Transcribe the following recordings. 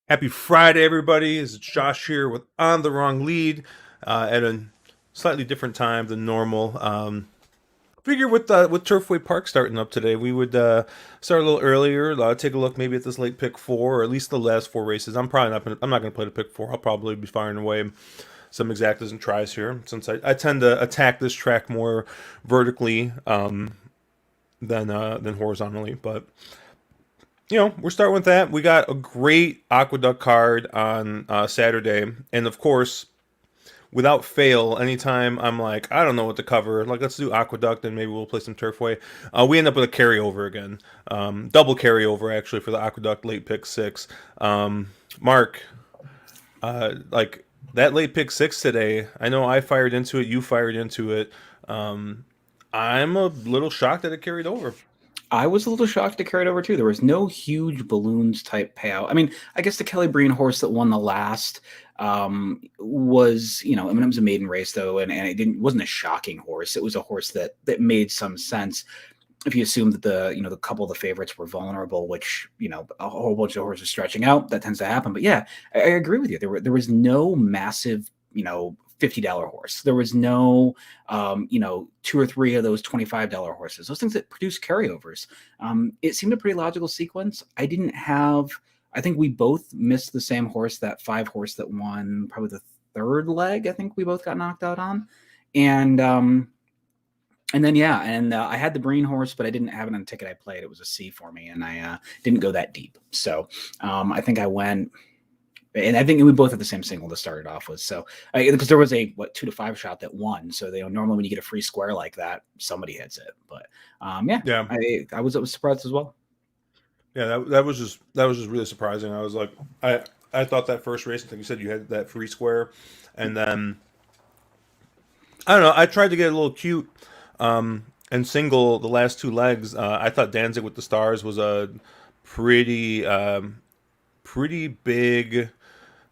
Happy Friday, everybody. It's Josh here with On the Wrong Lead at a slightly different time than normal. Figure with Turfway Park starting up today, we would start a little earlier. Take a look maybe at this late pick four, or at least the last four races. I'm not gonna play the pick four. I'll probably be firing away some exactas and tries here, since I tend to attack this track more vertically than horizontally. But we're starting with that. We got a great Aqueduct card on Saturday, and of course, without fail, anytime I'm like, I don't know what to cover, like let's do Aqueduct and maybe we'll play some Turfway. We end up with a carryover again, double carryover actually for the Aqueduct late pick six. Mark, like that late pick six today, I know I fired into it, you fired into it. I'm a little shocked that it carried over. I was a little shocked to carry it over too. There was no huge balloons type payout. I mean, I guess the Kelly Breen horse that won the last was, I mean, it was a maiden race though, and it wasn't a shocking horse. It was a horse that made some sense. If you assume that the couple of the favorites were vulnerable, which, a whole bunch of horses stretching out, that tends to happen. But yeah, I agree with you. There was no massive, $50 horse. There was no, two or three of those $25 horses, those things that produce carryovers. It seemed a pretty logical sequence. I think we both missed the same horse, that 5 horse that won probably the third leg. I think we both got knocked out on. And then, I had the Breen horse, but I didn't have it on the ticket I played. It was a C for me, and I didn't go that deep. So I think I went. And I think we both had the same single to start it off with. So, because there was a 2 to 5 shot that won. So normally when you get a free square like that, somebody hits it. But I was surprised as well. Yeah, that was just really surprising. I was like, I thought that first race, I think you said you had that free square, and then I don't know. I tried to get a little cute and single the last 2 legs. I thought Danzig with the Stars was a pretty big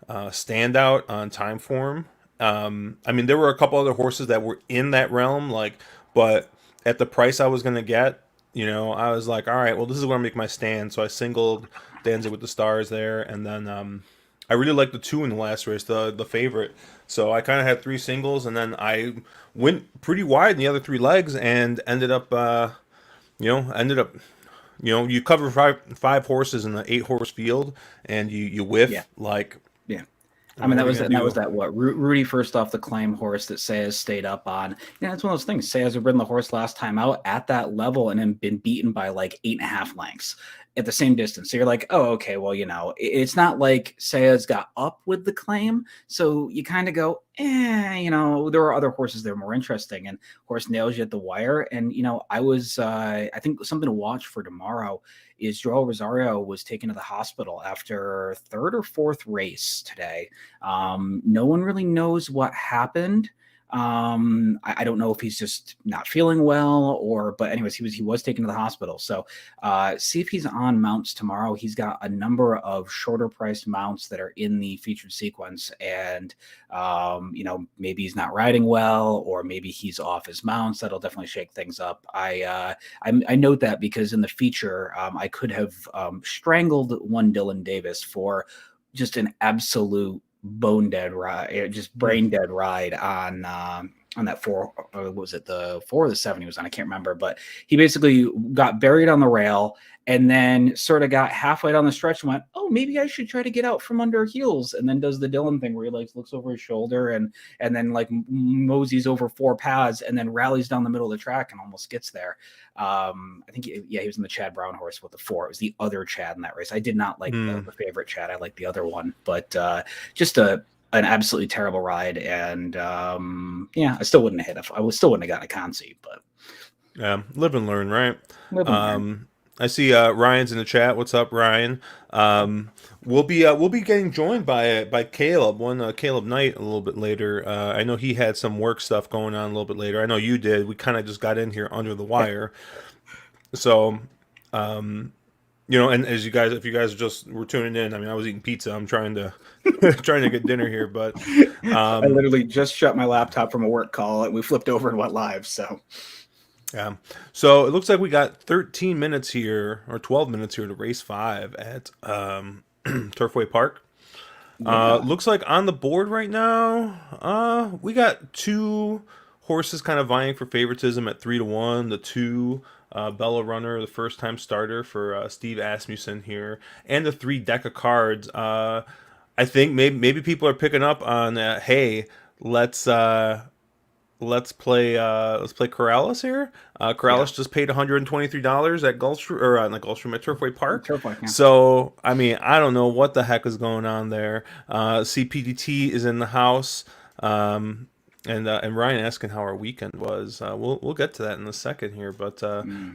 standout on time form. I mean, there were a couple other horses that were in that realm, but at the price I was going to get, I was like, all right, well, this is where I make my stand. So I singled Danzig with the Stars there, and then I really liked the 2 in the last race, the favorite. So I kind of had 3 singles, and then I went pretty wide in the other 3 legs, and ended up, you cover five horses in the 8 horse field, and you whiff. Yeah. Yeah. I mean, that was what Rudy first off the claim horse that Sayers stayed up on. It's one of those things. Sayers had ridden the horse last time out at that level and then been beaten by like 8.5 lengths at the same distance. So you're like, oh, okay, well, it's not like Sayers got up with the claim. So you kind of go, there are other horses that are more interesting, and horse nails you at the wire. And, I think something to watch for tomorrow is Joel Rosario was taken to the hospital after 3rd or 4th race today. No one really knows what happened. I don't know if he's just not feeling well but anyways, he was taken to the hospital. So see if he's on mounts tomorrow. He's got a number of shorter priced mounts that are in the featured sequence, and maybe he's not riding well, or maybe he's off his mounts. That'll definitely shake things up. I note that because in the feature, I could have strangled one Dylan Davis for just an absolute bone dead ride, just brain dead ride on that 4, what was it, the 4 or the 7 he was on? I can't remember, but he basically got buried on the rail and then sort of got halfway down the stretch and went, oh, maybe I should try to get out from under heels, and then does the Dylan thing where he looks over his shoulder and then moseys over 4 paths and then rallies down the middle of the track and almost gets there. I think he was in the Chad Brown horse with the 4. It was the other Chad in that race. I did not like the favorite Chad. I liked the other one, but just an absolutely terrible ride. And I still wouldn't have hit I still wouldn't have gotten a consi, but yeah, live and learn, right? I see Ryan's in the chat. What's up, Ryan? We'll be getting joined by Caleb, Caleb Knight, a little bit later. I know he had some work stuff going on a little bit later. I know you did. We kind of just got in here under the wire, so and as you guys, if you guys just were tuning in, I mean, I was eating pizza. I'm trying to trying to get dinner here, but I literally just shut my laptop from a work call and we flipped over and went live. So yeah. So it looks like we got 13 minutes here or 12 minutes here to race 5 at Turfway Park. Looks like on the board right now, we got 2 horses kind of vying for favoritism at 3-1. The 2 Bella Runner, the first time starter for Steve Asmussen here, and the 3 deck of cards. I think maybe people are picking up on hey, let's play Corrales here. Corrales just paid $123 at Gulfstream, or not Gulfstream, at Turfway Park. Turfway, yeah. So I mean, I don't know what the heck is going on there. CPDT is in the house. And Ryan asking how our weekend was. We'll get to that in a second here. But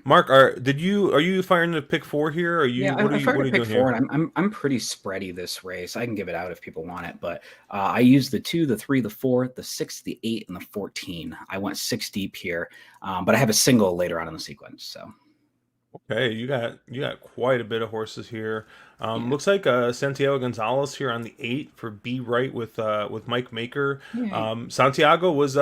Mark, are you firing to pick 4 here? Are you? Yeah, what are I'm you? firing What are to you pick doing 4, here? and I'm pretty spready this race. I can give it out if people want it, but I used the 2, the 3, the 4, the 6, the 8, and the 14. I went 6 deep here, but I have a single later on in the sequence. So Okay, you got quite a bit of horses here. yeah. Looks like Santiago Gonzalez here on the 8 for B Right with Mike Maker. Yeah. Santiago was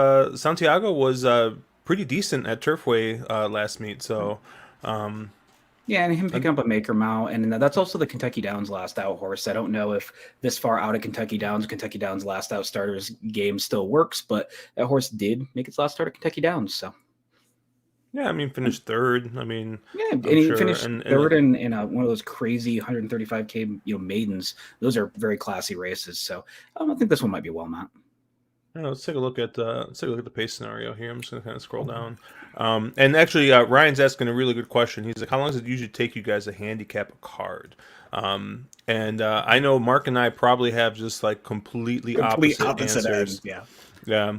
pretty decent at Turfway last meet. So Yeah, and him picking up a Maker Mount, and that's also the Kentucky Downs last out horse. I don't know if this far out of Kentucky Downs last out starters game still works, but that horse did make its last start at Kentucky Downs. So yeah, I mean finished 3rd. I mean yeah, and I'm he sure finished and 3rd in one of those crazy 135K maidens. Those are very classy races. So I think this one might be well mount. let's take a look at the pace scenario here. I'm just gonna kind of scroll down. And actually, Ryan's asking a really good question. He's like, "How long does it usually take you guys to handicap a card?" And I know Mark and I probably have just like completely Complete opposite opposite answers. ends. Yeah. Yeah,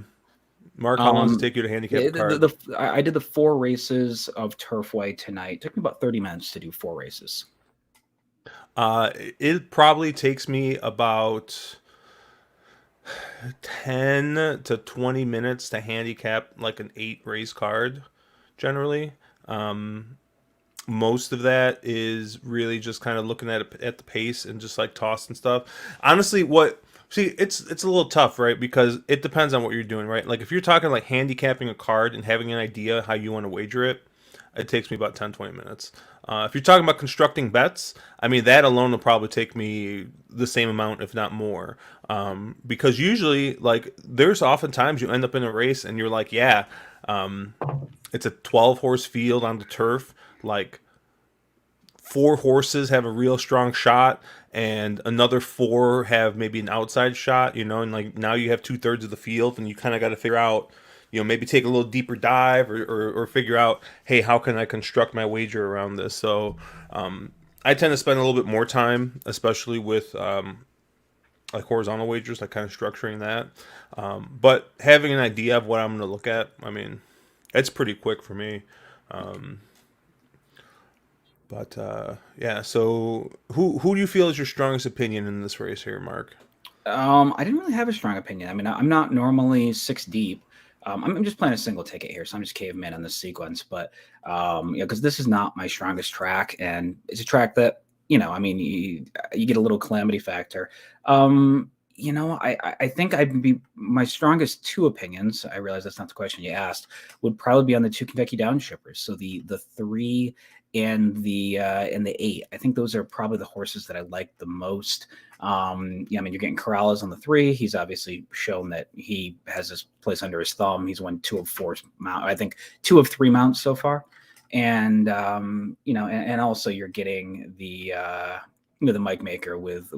Mark, how long does it take you to handicap a card? I did the 4 races of Turfway tonight. It took me about 30 minutes to do 4 races. It probably takes me about 10 to 20 minutes to handicap like an 8 race card generally. Most of that is really just kind of looking at the pace and just like tossing stuff. Honestly, it's a little tough, right? Because it depends on what you're doing, right? Like if you're talking like handicapping a card and having an idea how you want to wager it, it takes me about 10-20 minutes. If you're talking about constructing bets, I mean, that alone will probably take me the same amount, if not more. Because usually, like, there's oftentimes you end up in a race and you're like, yeah, it's a 12-horse field on the turf. Like, 4 horses have a real strong shot, and another 4 have maybe an outside shot, and like now you have 2/3 of the field, and you kind of got to figure out, maybe take a little deeper dive or figure out, hey, how can I construct my wager around this? So I tend to spend a little bit more time, especially with like horizontal wagers, like kind of structuring that. But having an idea of what I'm going to look at, I mean, it's pretty quick for me. But yeah, so who do you feel is your strongest opinion in this race here, Mark? I didn't really have a strong opinion. I mean, I'm not normally 6 deep. I'm just playing a single ticket here, so I'm just caveman on this sequence. But because this is not my strongest track, and it's a track that I mean, you get a little calamity factor. I think I'd be my strongest 2 opinions. I realize that's not the question you asked. Would probably be on the 2 Kentucky Downshippers. So the 3 and the 8. I think those are probably the horses that I like the most. I mean, you're getting Corrales on the 3. He's obviously shown that he has this place under his thumb. He's won 2 of 4 mount. I think 2 of 3 mounts so far. And and also you're getting the the Mike Maker with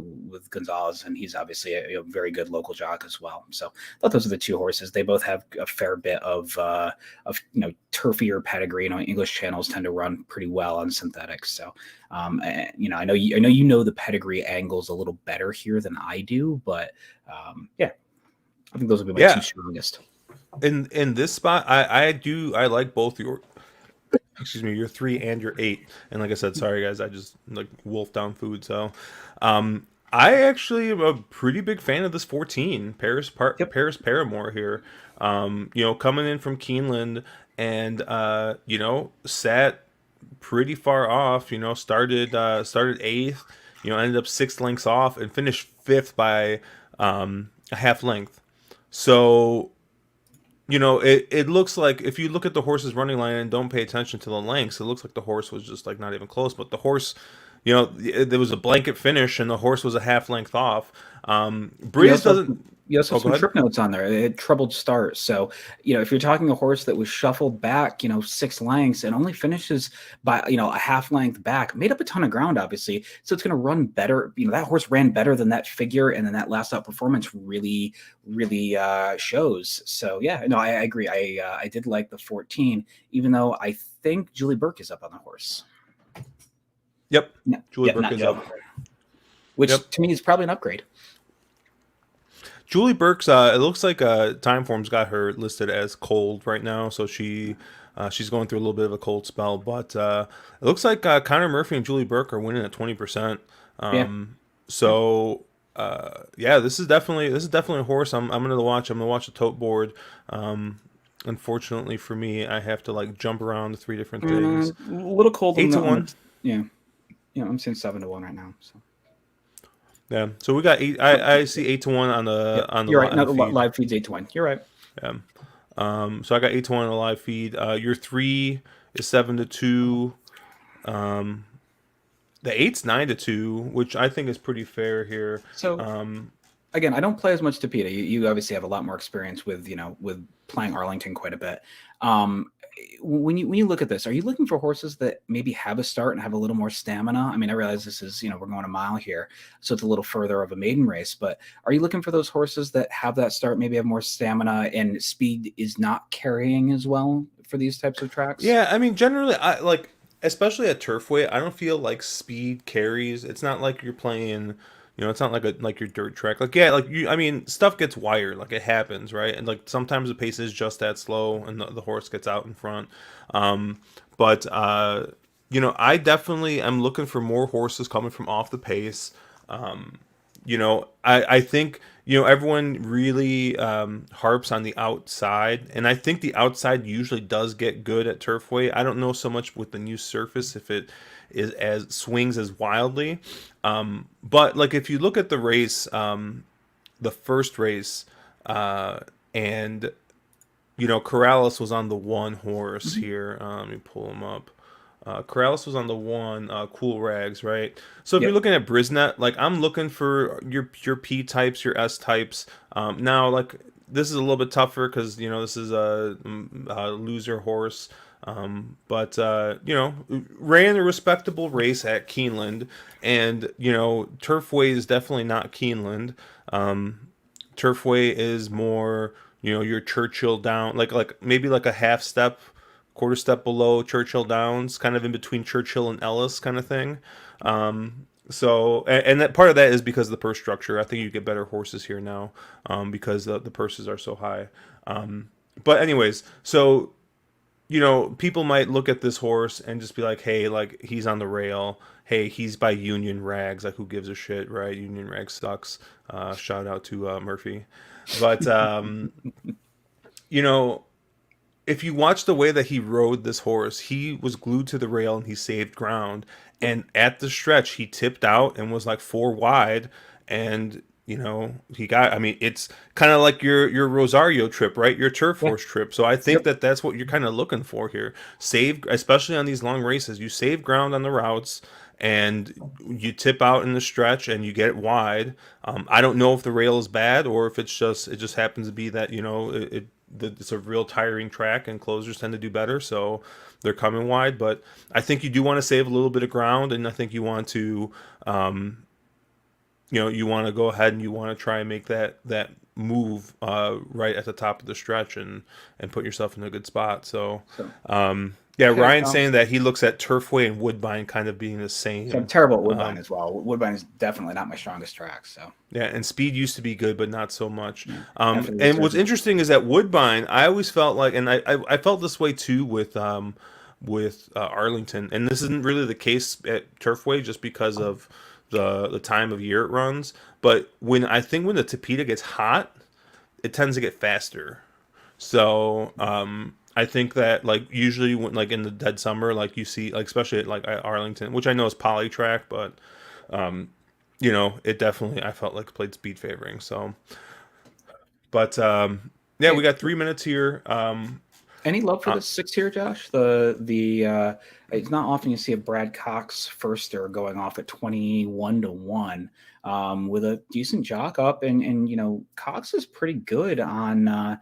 Gonzalez, and he's obviously a very good local jock as well. So I thought those are the 2 horses. They both have a fair bit of turfier pedigree. English channels tend to run pretty well on synthetics. So I know you know the pedigree angles a little better here than I do, but yeah, I think those would be my 2 strongest. In this spot, I like both excuse me, your 3 and your 8. And like I said, sorry guys, I just like wolfed down food. So, I actually am a pretty big fan of this 14 Yep. Paris Paramore here. Coming in from Keeneland and sat pretty far off. Started eighth. Ended up 6 lengths off and finished fifth by a half length. So it looks like if you look at the horse's running line and don't pay attention to the lengths, it looks like the horse was just like not even close. But the horse, there was a blanket finish and the horse was a half length off. Breeze doesn't. You also Oh, have go some ahead. trip notes on there. It had troubled start. So, if you're talking a horse that was shuffled back, 6 lengths and only finishes by, a half length back, made up a ton of ground, obviously. So it's going to run better. That horse ran better than that figure. And then that last out performance really, really shows. So, yeah, no, I agree. I did like the 14, even though I think Julie Burke is up on the horse. Yep. No, Julie yeah, Burke not is Joe. up. Which Yep. to me is probably an upgrade. Julie Burke's. It looks like Timeform's got her listed as cold right now, so she's going through a little bit of a cold spell. But it looks like Connor Murphy and Julie Burke are winning at 20%. Yeah. So yeah, this is definitely a horse I'm gonna watch. I'm gonna watch the tote board. Unfortunately for me, I have to like jump around to 3 different things. A little cold. 8 to 1. Yeah. I'm saying 7-1 right now. So. Yeah. So we got 8. I see 8 to 1 on the Yep. on the You're right. No, the feed. live feed's 8-1. You're right. Yeah. So I got 8 to 1 on the live feed. Your 3 is 7 to 2. The 8's 9 to 2, which I think is pretty fair here. So again, I don't play as much Tapita. You obviously have a lot more experience with with playing Arlington quite a bit. When you look at this, are you looking for horses that maybe have a start and have a little more stamina? I mean, I realize this is we're going a mile here, so it's a little further of a maiden race. But are you looking for those horses that have that start, maybe have more stamina and speed is not carrying as well for these types of tracks? Yeah, I mean, generally, I like, especially at Turfway, I don't feel like speed carries. It's not like you're playing, it's not like your dirt track. Like, yeah, like I mean, stuff gets wired, like it happens, right? And like sometimes the pace is just that slow, and the horse gets out in front. But I definitely am looking for more horses coming from off the pace. I think everyone really harps on the outside, and I think the outside usually does get good at Turfway. I don't know so much with the new surface if it is as swings as wildly, but like if you look at the race, the first race, and Corrales was on the one horse here. Let me pull him up. Corrales was on the one, Cool Rags, right? So if Yep. you're looking at Brisnet, like I'm looking for your P types, your S types. Now, like this is a little bit tougher because this is a loser horse. But ran a respectable race at Keeneland, and Turfway is definitely not Keeneland. Turfway is more your Churchill down, like maybe like a half step, quarter step below Churchill Downs, kind of in between Churchill and Ellis kind of thing. So and that part of that is because of the purse structure. I think you get better horses here now, because the purses are so high. But anyways, so people might look at this horse and just be like, hey, like he's on the rail. Hey, he's by Union Rags. Like, who gives a shit, right? Union Rags sucks. Shout out to Murphy. But if you watch the way that he rode this horse, he was glued to the rail and he saved ground. And at the stretch, he tipped out and was like 4 wide. And he got. I mean, it's kind of like your Rosario trip, right? Your turf horse trip. So I think Yep. that's what you're kind of looking for here. Save, especially on these long races, you save ground on the routes. And you tip out in the stretch and you get it wide. I don't know if the rail is bad or if it just happens to be that it's a real tiring track and closers tend to do better, so they're coming wide. But I think you do want to save a little bit of ground, and I think you want to, you want to go ahead and you want to try and make that move right at the top of the stretch and put yourself in a good spot. So. Yeah, Okay, Ryan's saying that he looks at Turfway and Woodbine kind of being the same. So I'm terrible at Woodbine as well. Woodbine is definitely not my strongest track. So Yeah, and speed used to be good, but not so much. after And what's interesting is that Woodbine, I always felt like, and I felt this way too with with Arlington, and this isn't really the case at Turfway just because of the time of year it runs. But when the Tapeta gets hot, it tends to get faster. So I think that like usually when like in the dead summer, like you see like especially at Arlington, which I know is poly track, but it definitely I felt like played speed favoring. So, but yeah, we got 3 minutes here. Any love for the 6 here, Josh? It's not often you see a Brad Cox firster going off at 21-1 with a decent jock up, and Cox is pretty good on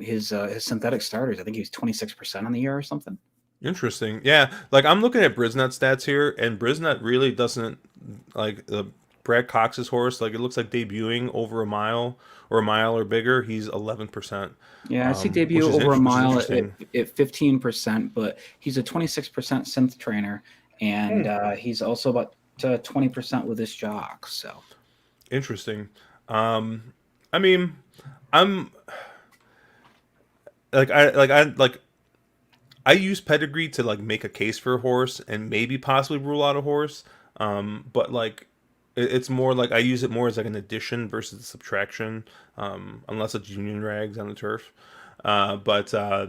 his synthetic starters. I think he's 26% on the year or something. Interesting. Yeah, like I'm looking at Brisnet's stats here, and Brisnet really doesn't like Brad Cox's horse. Like it looks like debuting over a mile or bigger. He's 11%. Yeah, I see debut over a mile at 15%, but he's a 26% synth trainer, and he's also about 20% with his jock. So interesting. I mean, I'm I use pedigree to like make a case for a horse and maybe possibly rule out a horse. But like it's more like I use it more as like an addition versus a subtraction, unless it's union rags on the turf. But I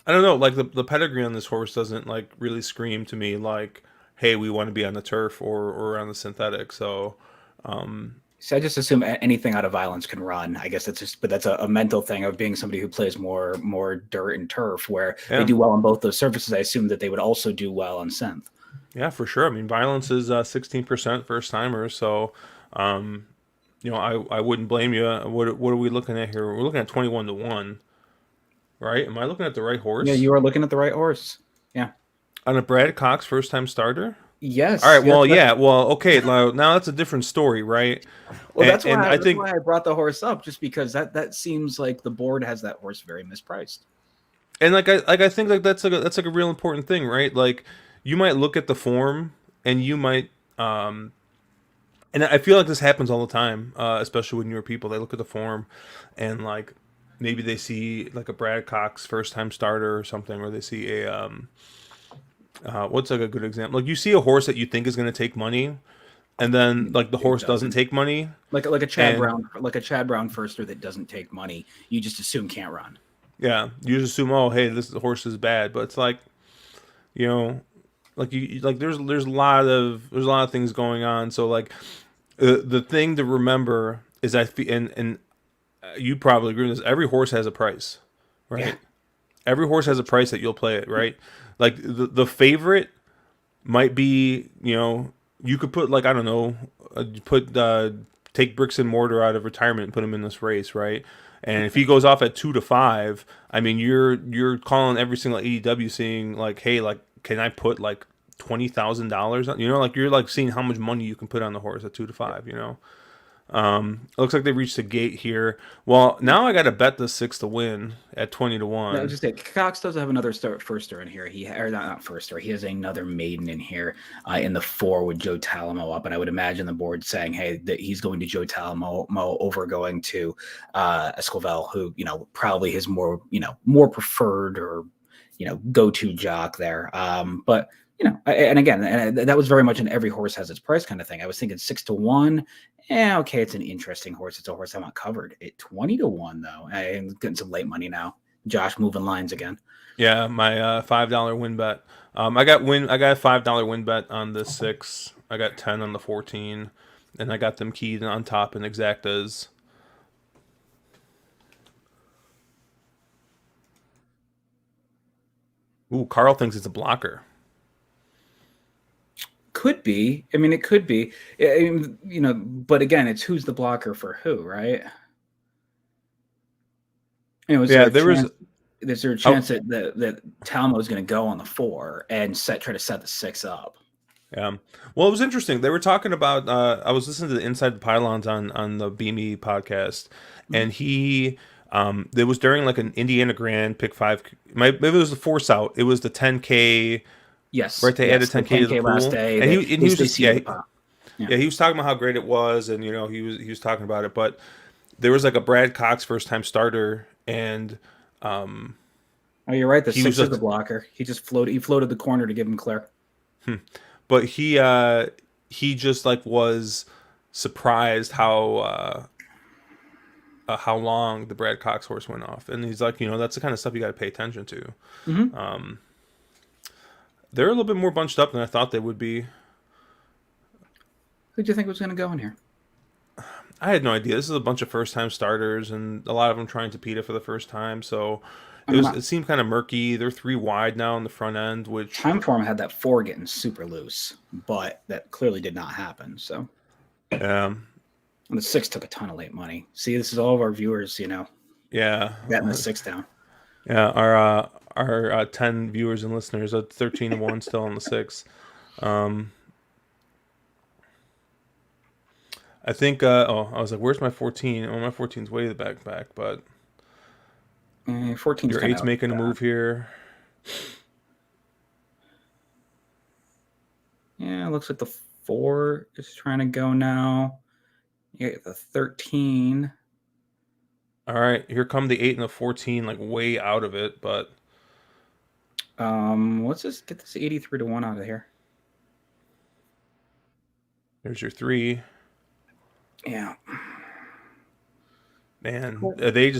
don't know, like the pedigree on this horse doesn't like really scream to me like, hey, we want to be on the turf or on the synthetic. So I just assume anything out of violence can run. I guess but that's a mental thing of being somebody who plays more dirt and turf, where they do well on both those surfaces. I assume that they would also do well on synth. Yeah, for sure. I mean, violence is 16% first timers, so I wouldn't blame you. What are we looking at here? We're looking at 21-1, right? Am I looking at the right horse? Yeah, you are looking at the right horse. Yeah, on a Brad Cox first time starter. Yes. All right. Well, yeah. Well, okay. Now that's a different story, right? Well, that's why I brought the horse up, just because that seems like the board has that horse very mispriced. And I think like that's like a real important thing, right? Like you might look at the form, and you might, and I feel like this happens all the time, especially with newer people. They look at the form, and like maybe they see like a Brad Cox first time starter or something, or they see a what's like a good example? Like you see a horse that you think is going to take money, and then like the horse doesn't take money. Like a Chad Brown firster that doesn't take money. You just assume can't run. Yeah, you just assume, oh, hey, this horse is bad, but it's like, like there's a lot of things going on. So like, the thing to remember is and you probably agree with this. Every horse has a price, right? Yeah. Every horse has a price that you'll play it, right? Like the favorite might be, you could put like, I don't know, take Bricks and Mortar out of retirement and put him in this race, right? And if he goes off at 2-5, I mean, you're calling every single AEW saying like, hey, like, can I put like $20,000 on? Like you're like seeing how much money you can put on the horse at 2-5. It looks like they reached the gate here. Well, now I got to bet the 6 to win at 20-1. No, just Cox does have another firster in here. Not firster. He has another maiden in here in the 4 with Joe Talamo up, and I would imagine the board saying, hey, that he's going to Joe Talamo over going to Esquivel, who probably his more preferred or go-to jock there. But and again, that was very much an every horse has its price kind of thing. I was thinking 6 to 1. Yeah, okay, it's an interesting horse. It's a horse I want covered. At 20-1 though. I'm getting some late money now. Josh moving lines again. Yeah, my $5 win bet. I got a $5 win bet on the 6. I got 10 on the 14, and I got them keyed on top in exactas. Ooh, Carl thinks it's a blocker. Could be. I mean, it could be. But again, it's who's the blocker for who, right? Is there a chance that Talmo is going to go on the 4 and try to set the 6 up? Yeah. Well, it was interesting. They were talking about. I was listening to the Inside the Pylons on the Beamy podcast, and he. It was during like an Indiana Grand Pick 5. Maybe it was the Force Out. It was the 10K. Yes. Right. They added 10K to the pool. Last day. And he was just he was talking about how great it was, and he was talking about it. But there was like a Brad Cox first time starter, and I Oh, you're right. The He 6 was is just the blocker. He just floated. He floated the corner to give him clear. but he just like was surprised how long the Brad Cox horse went off, and he's like, that's the kind of stuff you got to pay attention to. Mm-hmm. They're a little bit more bunched up than I thought they would be. Who do you think was going to go in here? I had no idea. This is a bunch of first-time starters, and a lot of them trying to PETA for the first time. So it seemed kind of murky. They're 3 wide now in the front end, which Timeform had that 4 getting super loose, but that clearly did not happen. So and the 6 took a ton of late money. See, this is all of our viewers, yeah, betting the 6 down. Yeah, our 10 viewers and listeners at 13-1 still on the 6. I think. I was like, "Where's my 14?" Oh, my 14's way the back, but 14's your 8's making a move here. Yeah, it looks like the 4 is trying to go now. You get the 13. All right, here come the 8 and the 14, like way out of it, but let's just get this 83 to 1 out of here. There's your 3. Yeah. Man, they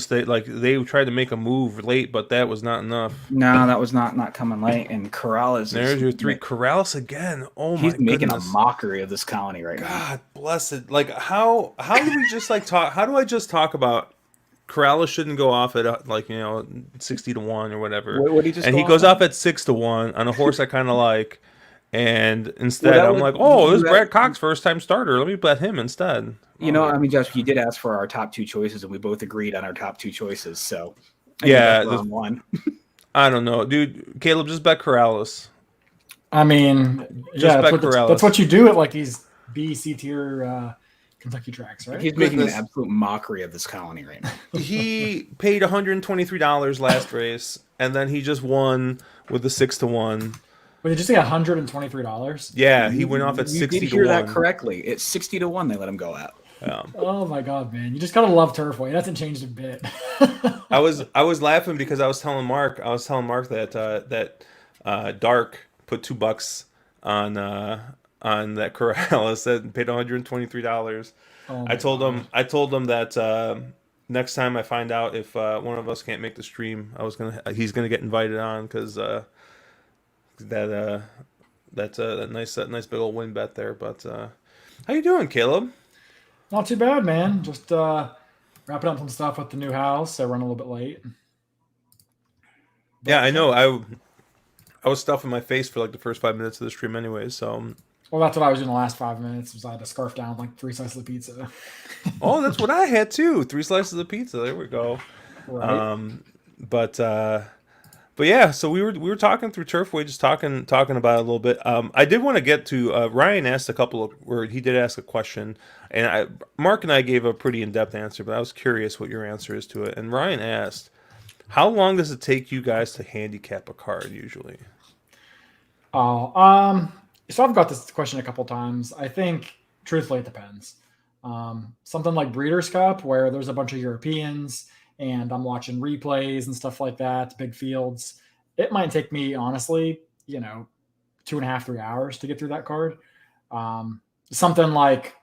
tried to make a move late, but that was not enough. No, that was not coming late. And Corrales. There's your 3. Corrales again. Oh my goodness. He's making a mockery of this colony right now. God bless it. Like how do we just like talk? How do I just talk about Corrales shouldn't go off at 60 to 1 or whatever? What he just and he goes off at 6 to 1 on a horse I kind of like. And instead, I'm like, this is Brad Cox, first-time starter. Let me bet him instead. Josh, you did ask for our top 2 choices, and we both agreed on our top 2 choices. So, one. I don't know, dude. Caleb, just bet Corrales. I mean, that's what you do at like these B, C tier Kentucky tracks, right? He's making an absolute mockery of this colony right now. He paid $123 last race, and then he just won with the 6 to 1. Wait, did you say $123? Yeah, he went off at 60 to 1. You did hear that correctly. It's 60 to 1 they let him go at. Yeah. Oh my God, man! You just gotta love Turfway. It hasn't changed a bit. I was laughing because I was telling Mark that Dark put $2 on that Corrales that paid $123. I told him that next time I find out if one of us can't make the stream, he's gonna get invited on because that's a nice big old win bet there. But how you doing, Caleb? Not too bad, man. Just wrapping up some stuff with the new house. I run a little bit late. Yeah, I know. I was stuffing my face for like the first 5 minutes of the stream, anyways. So. Well, that's what I was doing the last 5 minutes. Was I had to scarf down like 3 slices of pizza. Oh, that's what I had too. 3 slices of pizza. There we go. Right. But yeah, so we were talking through Turfway, just talking about it a little bit. I did want to get to Ryan asked he did ask a question, and Mark and I gave a pretty in-depth answer, but I was curious what your answer is to it. And Ryan asked, how long does it take you guys to handicap a card usually? So I've got this question a couple times. I think truthfully it depends. Something like Breeders' Cup, where there's a bunch of Europeans and I'm watching replays and stuff like that, big fields, it might take me, honestly, 2.5, 3 hours to get through that card. Something like,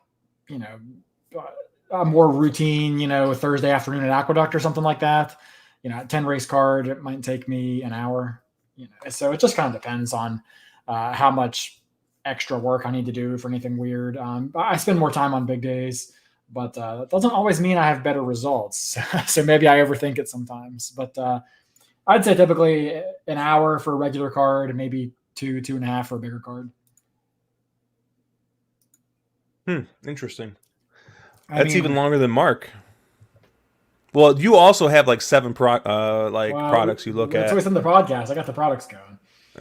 a more routine, Thursday afternoon at Aqueduct or something like that, a 10 race card, it might take me an hour, so it just kind of depends on how much extra work I need to do for anything weird. I spend more time on big days, but that doesn't always mean I have better results. So maybe I overthink it sometimes. But I'd say typically an hour for a regular card and maybe 2.5 for a bigger card. Interesting. That's even longer than Mark. Well, you also have like 7 products you look at. That's what's in the podcast. I got the products going.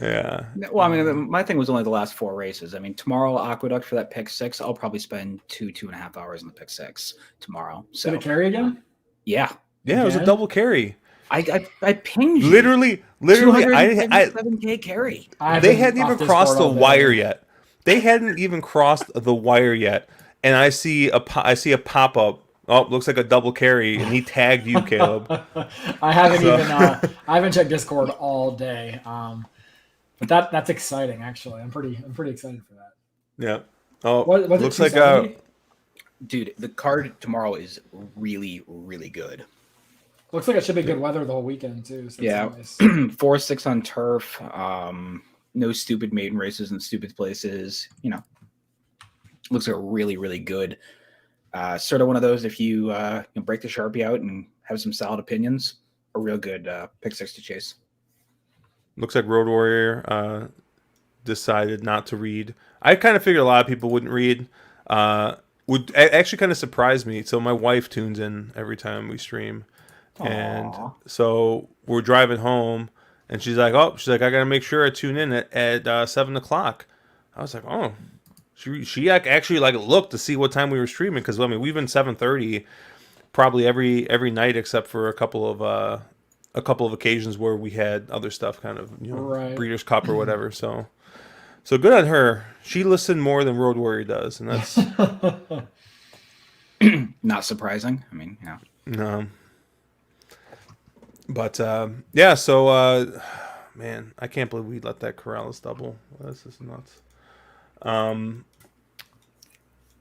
Yeah. Well, I mean, my thing was only the last 4 races. I mean, tomorrow Aqueduct for that pick 6, I'll probably spend 2.5 hours in the pick 6 tomorrow. So did it carry again? Yeah. Yeah, it was a double carry. I pinged you. Literally, I carry. They hadn't even crossed the wire yet. They hadn't even crossed the wire yet, and I see a pop up Oh, looks like a double carry, and he tagged you, Caleb. I haven't I haven't checked Discord all day. But that's exciting. Actually, I'm pretty excited for that. Yeah. Oh, Was looks it like 270? Dude, the card tomorrow is really, really good. Looks like it should be good weather the whole weekend too. So Yeah, nice. 4-6 on turf. No stupid maiden races in stupid places. You know, looks like a really, really good. Sort of one of those, if you break the Sharpie out and have some solid opinions, a real good pick 6 to chase. Looks like Road Warrior decided not to read. I kind of figured a lot of people wouldn't read. Would actually kind of surprise me. So my wife tunes in every time we stream. And Aww. so we're driving home, and she's like, I gotta make sure I tune in at 7:00. I was like, oh, she actually like looked to see what time we were streaming, because I mean we've been 7:30 probably every night except for a couple of occasions where we had other stuff, kind of Right. Breeders' Cup or whatever. So good on her. She listened more than Road Warrior does, and that's not surprising. I mean, yeah. no. But yeah, so man, I can't believe we let that Corrales double. This is nuts.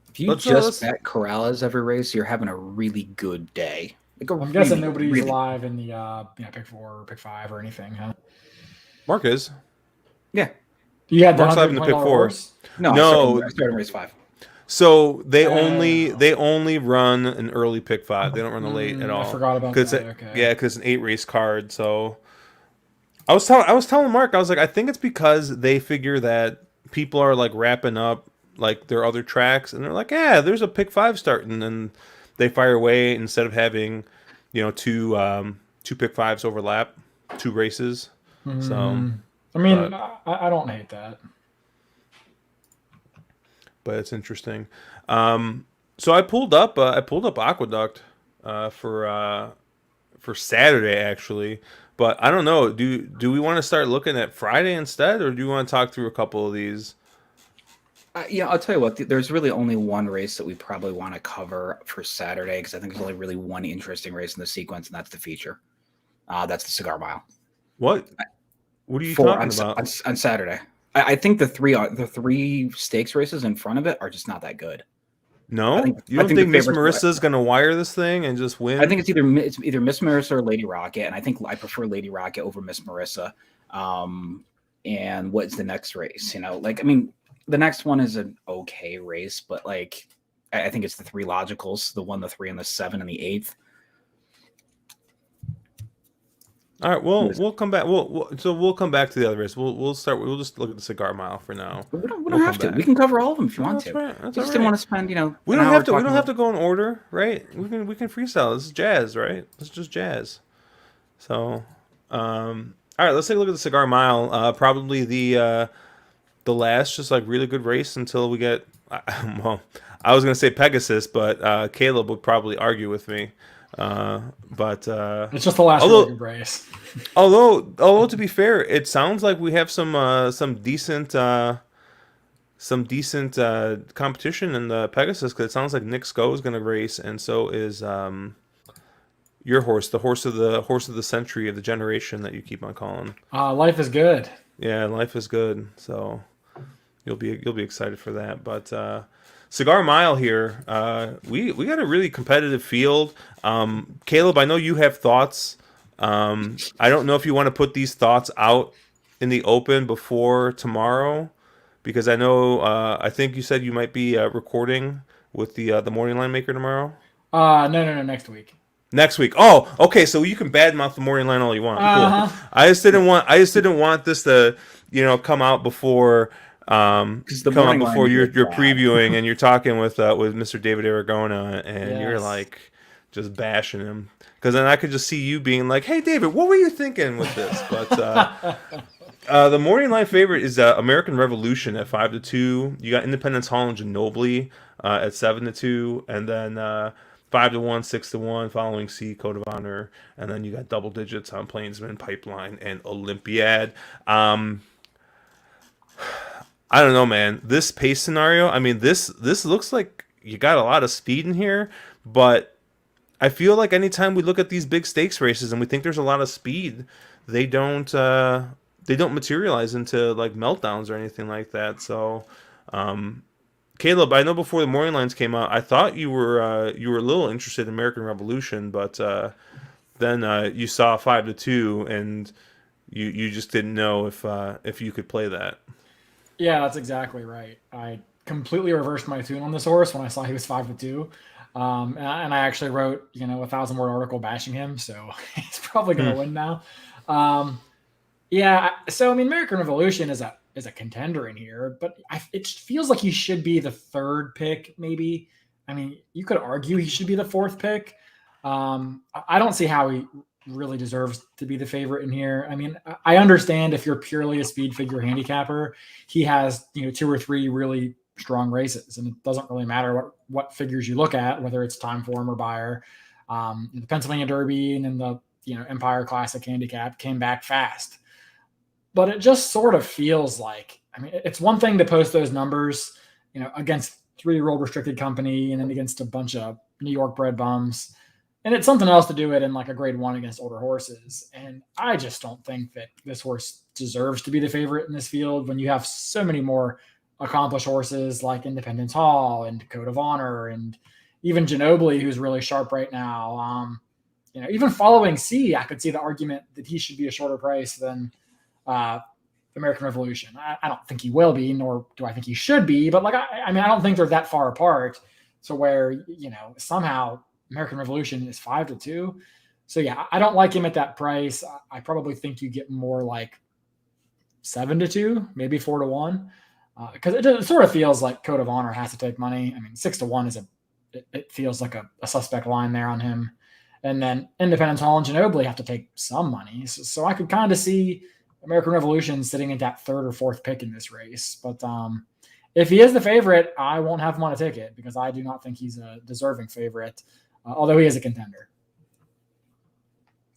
If you just bet Corrales every race, you're having a really good day. Like I'm guessing nobody's live in the pick 4 or pick 5 or anything, huh? Mark is. Yeah. You had the Mark's live in the pick 4. Horse? No. I started race 5. So they only run an early pick 5. They don't run a late at all. I forgot about that. Okay. Yeah, because it's an 8 race card. So I was telling Mark, I was like, I think it's because they figure that people are like wrapping up like their other tracks, and they're like, yeah, there's a pick 5 starting, and they fire away instead of having, two pick 5s overlap, 2 races. So I mean, I don't hate that. But it's interesting. So I pulled up Aqueduct for Saturday actually, but I don't know. Do we want to start looking at Friday instead, or do you want to talk through a couple of these? Yeah, I'll tell you what. There's really only one race that we probably want to cover for Saturday, because I think there's only really one interesting race in the sequence, and that's the feature. That's the Cigar Mile. What? What are you talking about on Saturday? I think the three stakes races in front of it are just not that good. No, you don't think Miss Marissa's going to wire this thing and just win? I think it's either Miss Marissa or Lady Rocket, and I think I prefer Lady Rocket over Miss Marissa. And what's the next race? The next one is an okay race, but like I think it's the 3 logicals: the 1, the 3, and the 7 and the 8th. All right, we'll come back. We'll come back to the other race. We'll start. We'll just look at the Cigar Mile for now. We don't have to. We can cover all of them if you want to. Right. I just didn't want to spend, We don't have to. We don't have to go in order, right? We can freestyle. This is jazz, right? This is just jazz. So, all right. Let's take a look at the Cigar Mile. Probably the last just like really good race until we get. Well, I was gonna say Pegasus, but Caleb would probably argue with me. But it's just the last really good race. although to be fair, it sounds like we have some decent competition in the Pegasus, because it sounds like Nick Sko is going to race, and so is your horse, the horse of the century, of the generation that you keep on calling. Life is good. Yeah, life is good. So you'll be excited for that, but. Cigar Mile here. We got a really competitive field. Caleb, I know you have thoughts. I don't know if you want to put these thoughts out in the open before tomorrow, because I know I think you said you might be recording with the morning line maker tomorrow. No, next week. Next week. Oh, okay. So you can badmouth the morning line all you want. Uh-huh. Cool. I just didn't want this to come out before. Come on before you're previewing and you're talking with Mr. David Aragona, and you're like just bashing him, because then I could just see you being like, "Hey, David, what were you thinking with this?" But the morning line favorite is American Revolution at 5-2. You got Independence Hall and Ginobili at 7-2, and then 5-1, 6-1 following C, Code of Honor, and then you got double digits on Plainsman, Pipeline, and Olympiad. I don't know, man. This pace scenario, I mean, this looks like you got a lot of speed in here, but I feel like anytime we look at these big stakes races and we think there's a lot of speed, they don't materialize into like meltdowns or anything like that. So, Caleb, I know before the morning lines came out, I thought you were a little interested in American Revolution, but then you saw 5-2, and you just didn't know if you could play that. Yeah, that's exactly right. I completely reversed my tune on this horse when I saw he was 5-2. And I actually wrote, 1,000-word article bashing him, so he's probably going to win now. Yeah, so I mean, American Revolution is a contender in here, but it feels like he should be the third pick, maybe. I mean, you could argue he should be the fourth pick. I don't see how he really deserves to be the favorite in here. I mean, I understand if you're purely a speed figure handicapper, he has 2 or 3 really strong races, and it doesn't really matter what figures you look at, whether it's time form or buyer. The Pennsylvania Derby and then the Empire Classic Handicap came back fast. But it just sort of feels like, I mean, it's one thing to post those numbers, against 3-year-old restricted company and then against a bunch of New York bred bums. And it's something else to do it in like a grade 1 against older horses. And I just don't think that this horse deserves to be the favorite in this field when you have so many more accomplished horses like Independence Hall and Code of Honor and even Ginobili, who's really sharp right now. Even Following C, I could see the argument that he should be a shorter price than American Revolution. I don't think he will be, nor do I think he should be. But I mean, I don't think they're that far apart to where somehow American Revolution is 5-2. So yeah, I don't like him at that price. I probably think you get more like 7-2, maybe 4-1, because it sort of feels like Code of Honor has to take money. I mean, 6-1 it feels like a suspect line there on him, and then Independence Hall and Ginobili have to take some money. So I could kind of see American Revolution sitting at that 3rd or 4th pick in this race. But if he is the favorite, I won't have him on a ticket because I do not think he's a deserving favorite, although he is a contender.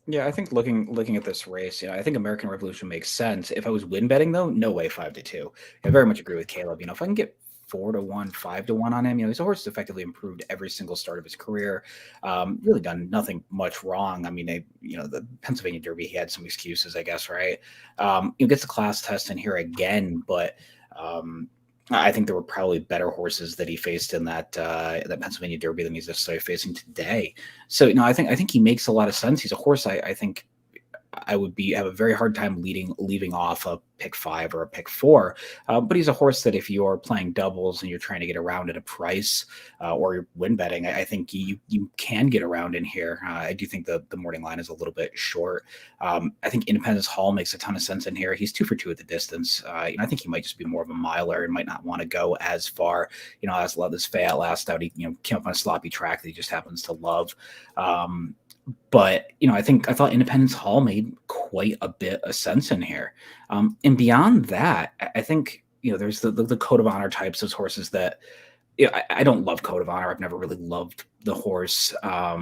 Yeah, I think looking at this race, I think American Revolution makes sense. If I was win betting though, no way 5-2. I very much agree with Caleb. If I can get 4-1, 5-1 on him, he's a horse that's effectively improved every single start of his career. Really done nothing much wrong. I mean, the Pennsylvania Derby, he had some excuses, I guess, right? He gets the class test in here again, but I think there were probably better horses that he faced in that Pennsylvania Derby than he's necessarily facing today. So, I think he makes a lot of sense. He's a horse I think I would have a very hard time leaving off a pick 5 or a pick 4. But he's a horse that if you're playing doubles and you're trying to get around at a price or you're win betting, I think you can get around in here. I do think the morning line is a little bit short. I think Independence Hall makes a ton of sense in here. He's 2 for 2 at the distance. I think he might just be more of a miler and might not want to go as far. As this Fayette last out, he came up on a sloppy track that he just happens to love. But I thought Independence Hall made quite a bit of sense in here. And beyond that, I think there's the Code of Honor types, those horses that I don't love Code of Honor. I've never really loved the horse. I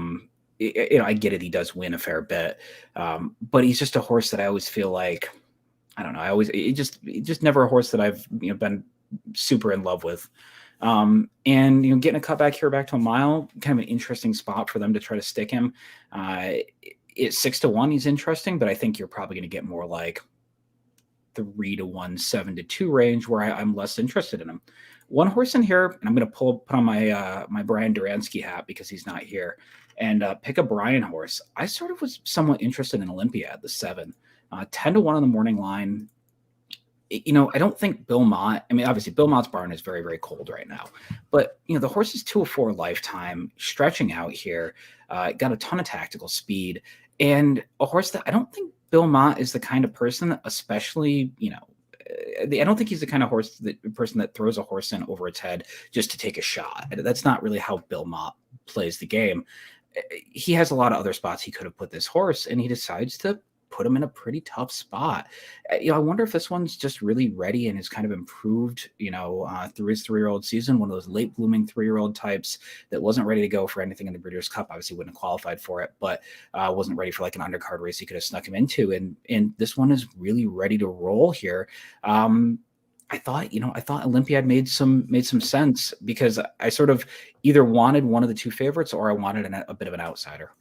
get it; he does win a fair bit, but he's just a horse that I always feel like I don't know. It just never a horse that I've been super in love with. And getting a cutback here back to a mile, kind of an interesting spot for them to try to stick him. It's 6-1. He's interesting, but I think you're probably going to get more like 3-1, 7-2 range where I'm less interested in him. One horse in here, and I'm going to put on my my Brian Duransky hat because he's not here, and pick a Brian horse. I sort of was somewhat interested in Olympia at the 7, 10-1 on the morning line. I don't think Bill Mott, obviously Bill Mott's barn is very, very cold right now, but the horse is 204 lifetime, stretching out here, got a ton of tactical speed, and a horse that I don't think Bill Mott is the kind of person, especially, I don't think he's the kind of person that throws a horse in over its head just to take a shot. That's not really how Bill Mott plays the game. He has a lot of other spots he could have put this horse, and he decides to put him in a pretty tough spot. I wonder if this one's just really ready and has kind of improved, through his 3-year-old season, one of those late blooming 3-year-old types that wasn't ready to go for anything in the Breeders' Cup. Obviously wouldn't have qualified for it, but wasn't ready for like an undercard race he could have snuck him into. And this one is really ready to roll here. I thought Olympiad made some sense because I sort of either wanted one of the two favorites or I wanted a bit of an outsider.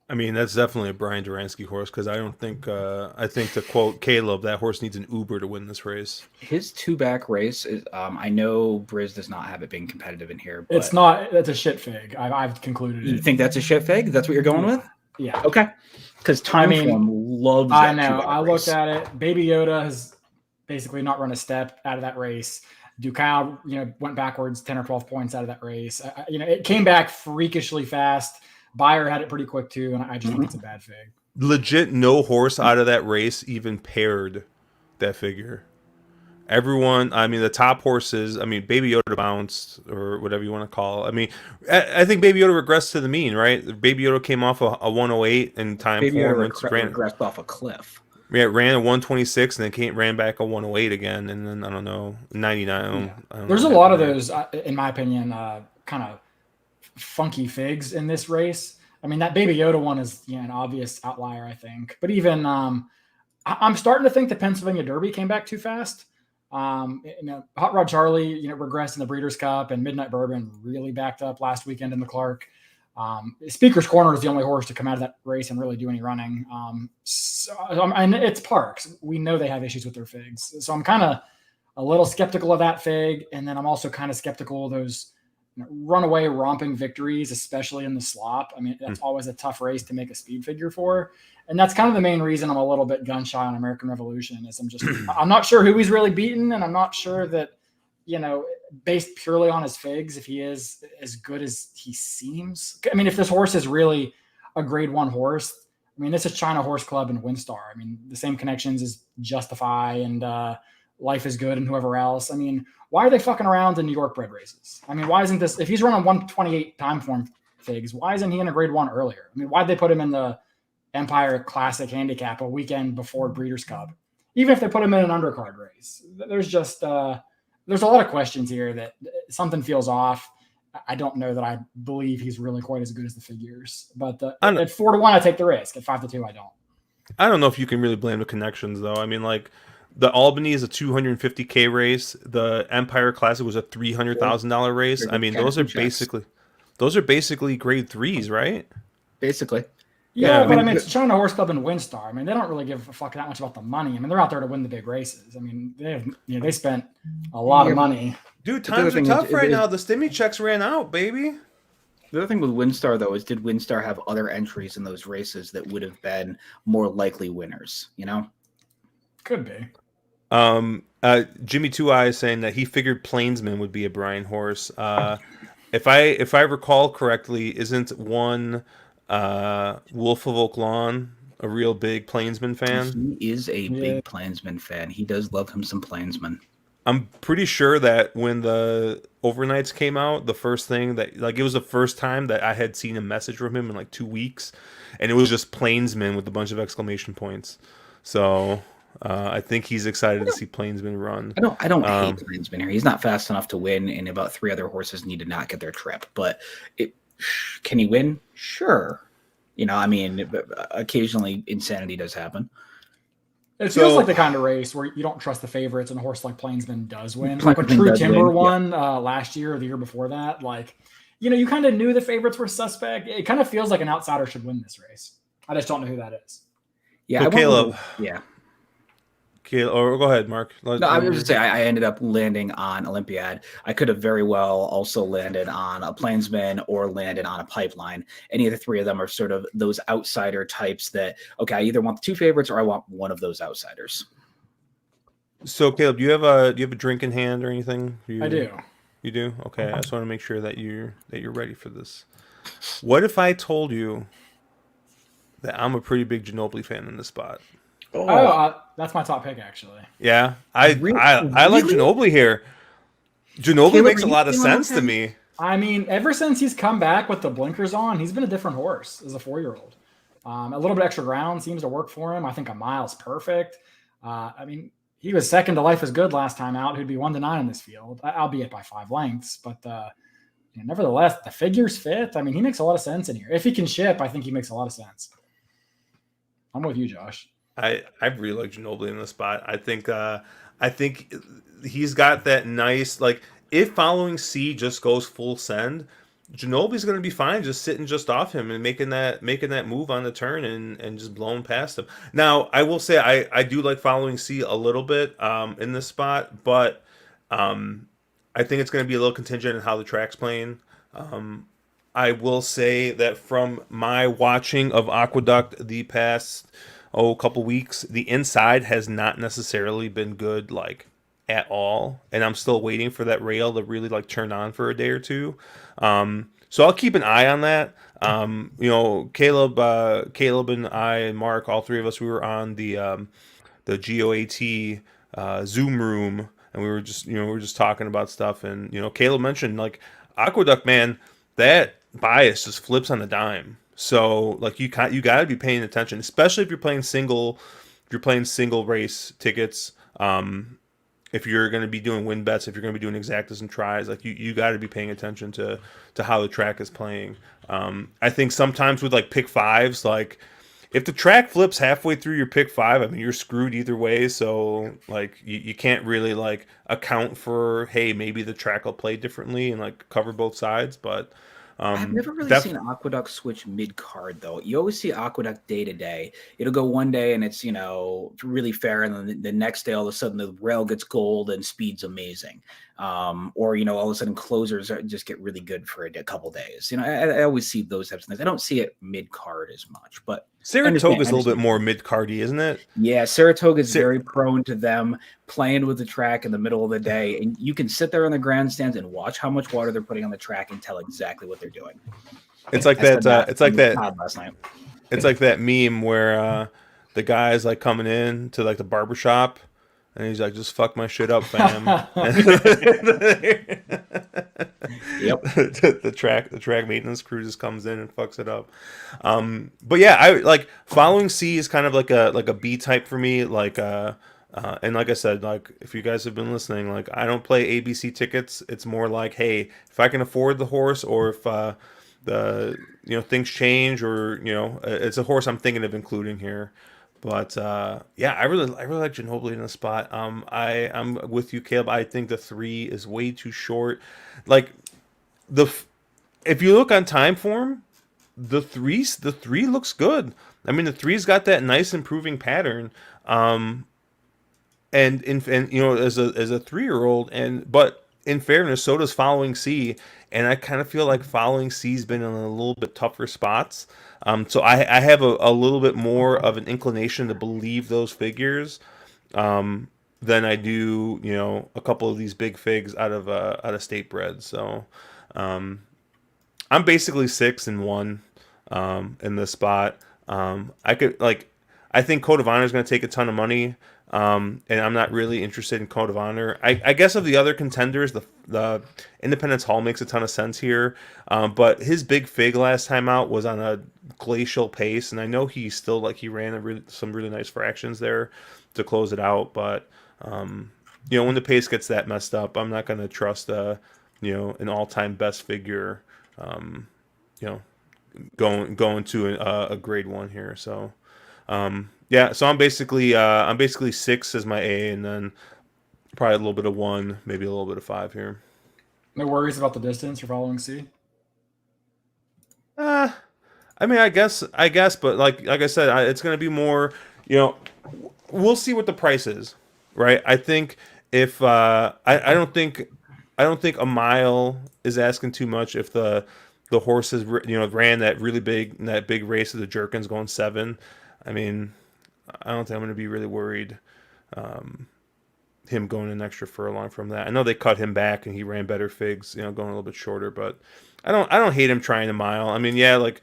I mean, that's definitely a Brian Duransky horse because I don't think I think to quote Caleb, that horse needs an Uber to win this race. His 2-back race is I know Briz does not have it being competitive in here. But it's not. That's a shit fig. I've concluded. You think that's a shit fig? That's what you're going with? Yeah. Okay. Because Timeform loves that. I know. I looked at it. Baby Yoda has basically not run a step out of that race. Ducal, went backwards 10 or 12 points out of that race. It came back freakishly fast. Bayer had it pretty quick too, and I just think it's a bad fig. Legit, no horse out of that race even paired that figure. Everyone, I mean, the top horses, I mean, Baby Yoda bounced, or whatever you want to call it. I mean, I think Baby Yoda regressed to the mean, right? Baby Yoda came off a 108 in time. Baby Yoda regressed off a cliff. Yeah, it ran a 126 and then ran back a 108 again, and then, I don't know, 99. Yeah. There's a lot of those, in my opinion, kind of funky figs in this race. I mean, that Baby Yoda one is an obvious outlier, I think. But even I'm starting to think the Pennsylvania Derby came back too fast. Hot Rod Charlie, regressed in the Breeders' Cup, and Midnight Bourbon really backed up last weekend in the Clark. Speaker's Corner is the only horse to come out of that race and really do any running. And it's Parks. We know they have issues with their figs. So I'm kind of a little skeptical of that fig. And then I'm also kind of skeptical of those runaway romping victories, especially in the slop. I mean, that's always a tough race to make a speed figure for. And that's kind of the main reason I'm a little bit gun shy on American Revolution is I'm not sure who he's really beaten. And I'm not sure that, based purely on his figs, if he is as good as he seems. I mean, if this horse is really a grade 1 horse, I mean, this is China Horse Club and Windstar. I mean, the same connections as Justify and Life is Good and whoever else. I mean, why are they fucking around in New York bred races? I mean, why isn't this, if he's running 128 Timeform figs, why isn't he in a grade 1 earlier? I mean, why'd they put him in the Empire Classic Handicap a weekend before Breeders' Cup? Even if they put him in an undercard race, there's just, there's a lot of questions here that something feels off. I don't know that I believe he's really quite as good as the figures, but at 4-1, I take the risk. At 5-2, I don't. I don't know if you can really blame the connections though. I mean, like, the Albany is a $250K race. The Empire Classic was a $300,000 race. I mean, those are basically grade 3s, right? Basically. Yeah, but I mean, it's China Horse Club and Windstar. I mean, they don't really give a fuck that much about the money. I mean, they're out there to win the big races. I mean, they spent a lot of money. Dude, times are tough right now. The stimmy checks ran out, baby. The other thing with Windstar, though, is did Windstar have other entries in those races that would have been more likely winners, Could be. Jimmy Two Eyes saying that he figured Plainsman would be a Brian horse. If I recall correctly, isn't one Wolf of Oak Lawn a real big Plainsman fan? He is a big Plainsman fan. He does love him some Plainsman. I'm pretty sure that when the overnights came out, the first thing that, like, it was the first time that I had seen a message from him in like 2 weeks, and it was just Plainsman with a bunch of exclamation points. So I think he's excited to see Plainsman run. I don't hate Plainsman here. He's not fast enough to win, and about 3 other horses need to not get their trip. But can he win? Sure. I mean, occasionally insanity does happen. It feels like the kind of race where you don't trust the favorites, and a horse like Plainsman does win. Like when True Timber won last year or the year before that. Like, you kind of knew the favorites were suspect. It kind of feels like an outsider should win this race. I just don't know who that is. Yeah, so Caleb. Yeah. Or go ahead, Mark. No, I was just say I ended up landing on Olympiad. I could have very well also landed on a Plainsman or landed on a Pipeline. Any of the 3 of them are sort of those outsider types that, okay, I either want the 2 favorites or I want one of those outsiders. So Caleb, do you have a drink in hand or anything? I do. You do? Okay. I just want to make sure that you're ready for this. What if I told you that I'm a pretty big Ginobili fan in this spot? That's my top pick, actually. Yeah, I like Ginobili here. Ginobili makes a lot of sense to me. I mean, ever since he's come back with the blinkers on, he's been a different horse as a 4-year-old. A little bit extra ground seems to work for him. I think a mile's perfect. I mean, he was second to Life is Good last time out, who'd be 1-9 in this field, albeit by 5 lengths. But nevertheless, the figures fit. I mean, he makes a lot of sense in here. If he can ship, I think he makes a lot of sense. I'm with you, Josh. I really like Ginobili in this spot. I think he's got that nice like if following C just goes full send, Ginobili's going to be fine just sitting just off him and making that move on the turn and just blowing past him. Now I will say I do like following C a little bit in this spot, but I think it's going to be a little contingent on how the track's playing. I will say that from my watching of Aqueduct the past couple weeks, the inside has not necessarily been good like at all, and I'm still waiting for that rail to really like turn on for a day or two. So I'll keep an eye on that. Caleb and I and Mark, all three of us, we were on the GOAT Zoom room, and we were just talking about stuff, and Caleb mentioned like Aqueduct, man, that bias just flips on a dime. So like you got to be paying attention, especially if you're playing single race tickets. If you're going to be doing win bets, if you're going to be doing exactas and tries, like you got to be paying attention to how the track is playing. I think sometimes with like pick fives, like if the track flips halfway through your pick five, I mean you're screwed either way. So like you can't really like account for, hey, maybe the track will play differently and like cover both sides, but. I've never really seen Aqueduct switch mid-card, though. You always see Aqueduct day to day. It'll go one day and it's, really fair. And then the next day, all of a sudden, the rail gets gold and speed's amazing. Or, all of a sudden, closers just get really good for a couple days. I always see those types of things. I don't see it mid-card as much, but Saratoga's a little bit more mid-cardy, isn't it? Yeah, Saratoga is very prone to them playing with the track in the middle of the day, and you can sit there in the grandstands and watch how much water they're putting on the track and tell exactly what they're doing. It's like that. It's like that. Last night. It's like that meme where the guy's like coming in to like the barbershop, and he's like, "Just fuck my shit up, fam." Yep. the track maintenance crew just comes in and fucks it up. But yeah, I like following C is kind of like a B type for me. Like and like I said, like if you guys have been listening, like I don't play ABC tickets. It's more like, hey, if I can afford the horse, or if the things change, or it's a horse I'm thinking of including here. But yeah, I really like Ginobili in the spot. I'm with you, Caleb. I think the 3 is way too short. Like if you look on time form, the 3 looks good. I mean, the 3's got that nice improving pattern. And as a 3-year-old, but in fairness, so does Following C, and I kind of feel like Following C's been in a little bit tougher spots. So I have a little bit more of an inclination to believe those figures than I do, a couple of these big figs out of state bred. So I'm basically 6-1 in this spot. I think Code of Honor is going to take a ton of money. And I'm not really interested in Code of Honor. I guess of the other contenders, the Independence Hall makes a ton of sense here. But his big fig last time out was on a glacial pace, and I know he still he ran some really nice fractions there to close it out. But when the pace gets that messed up, I'm not going to trust an all-time best figure. Going to a grade 1 here. So. Yeah, so I'm basically 6 as my A, and then probably a little bit of 1, maybe a little bit of 5 here. No worries about the distance you're following C? I mean, I guess, but like I said, it's going to be more. We'll see what the price is, right? I think if I don't think a mile is asking too much if the horses ran that really big race of the Jerkins going 7. I mean, I don't think I'm going to be really worried him going an extra furlong from that. I know they cut him back and he ran better figs, going a little bit shorter, but I don't hate him trying a mile. I mean, yeah, like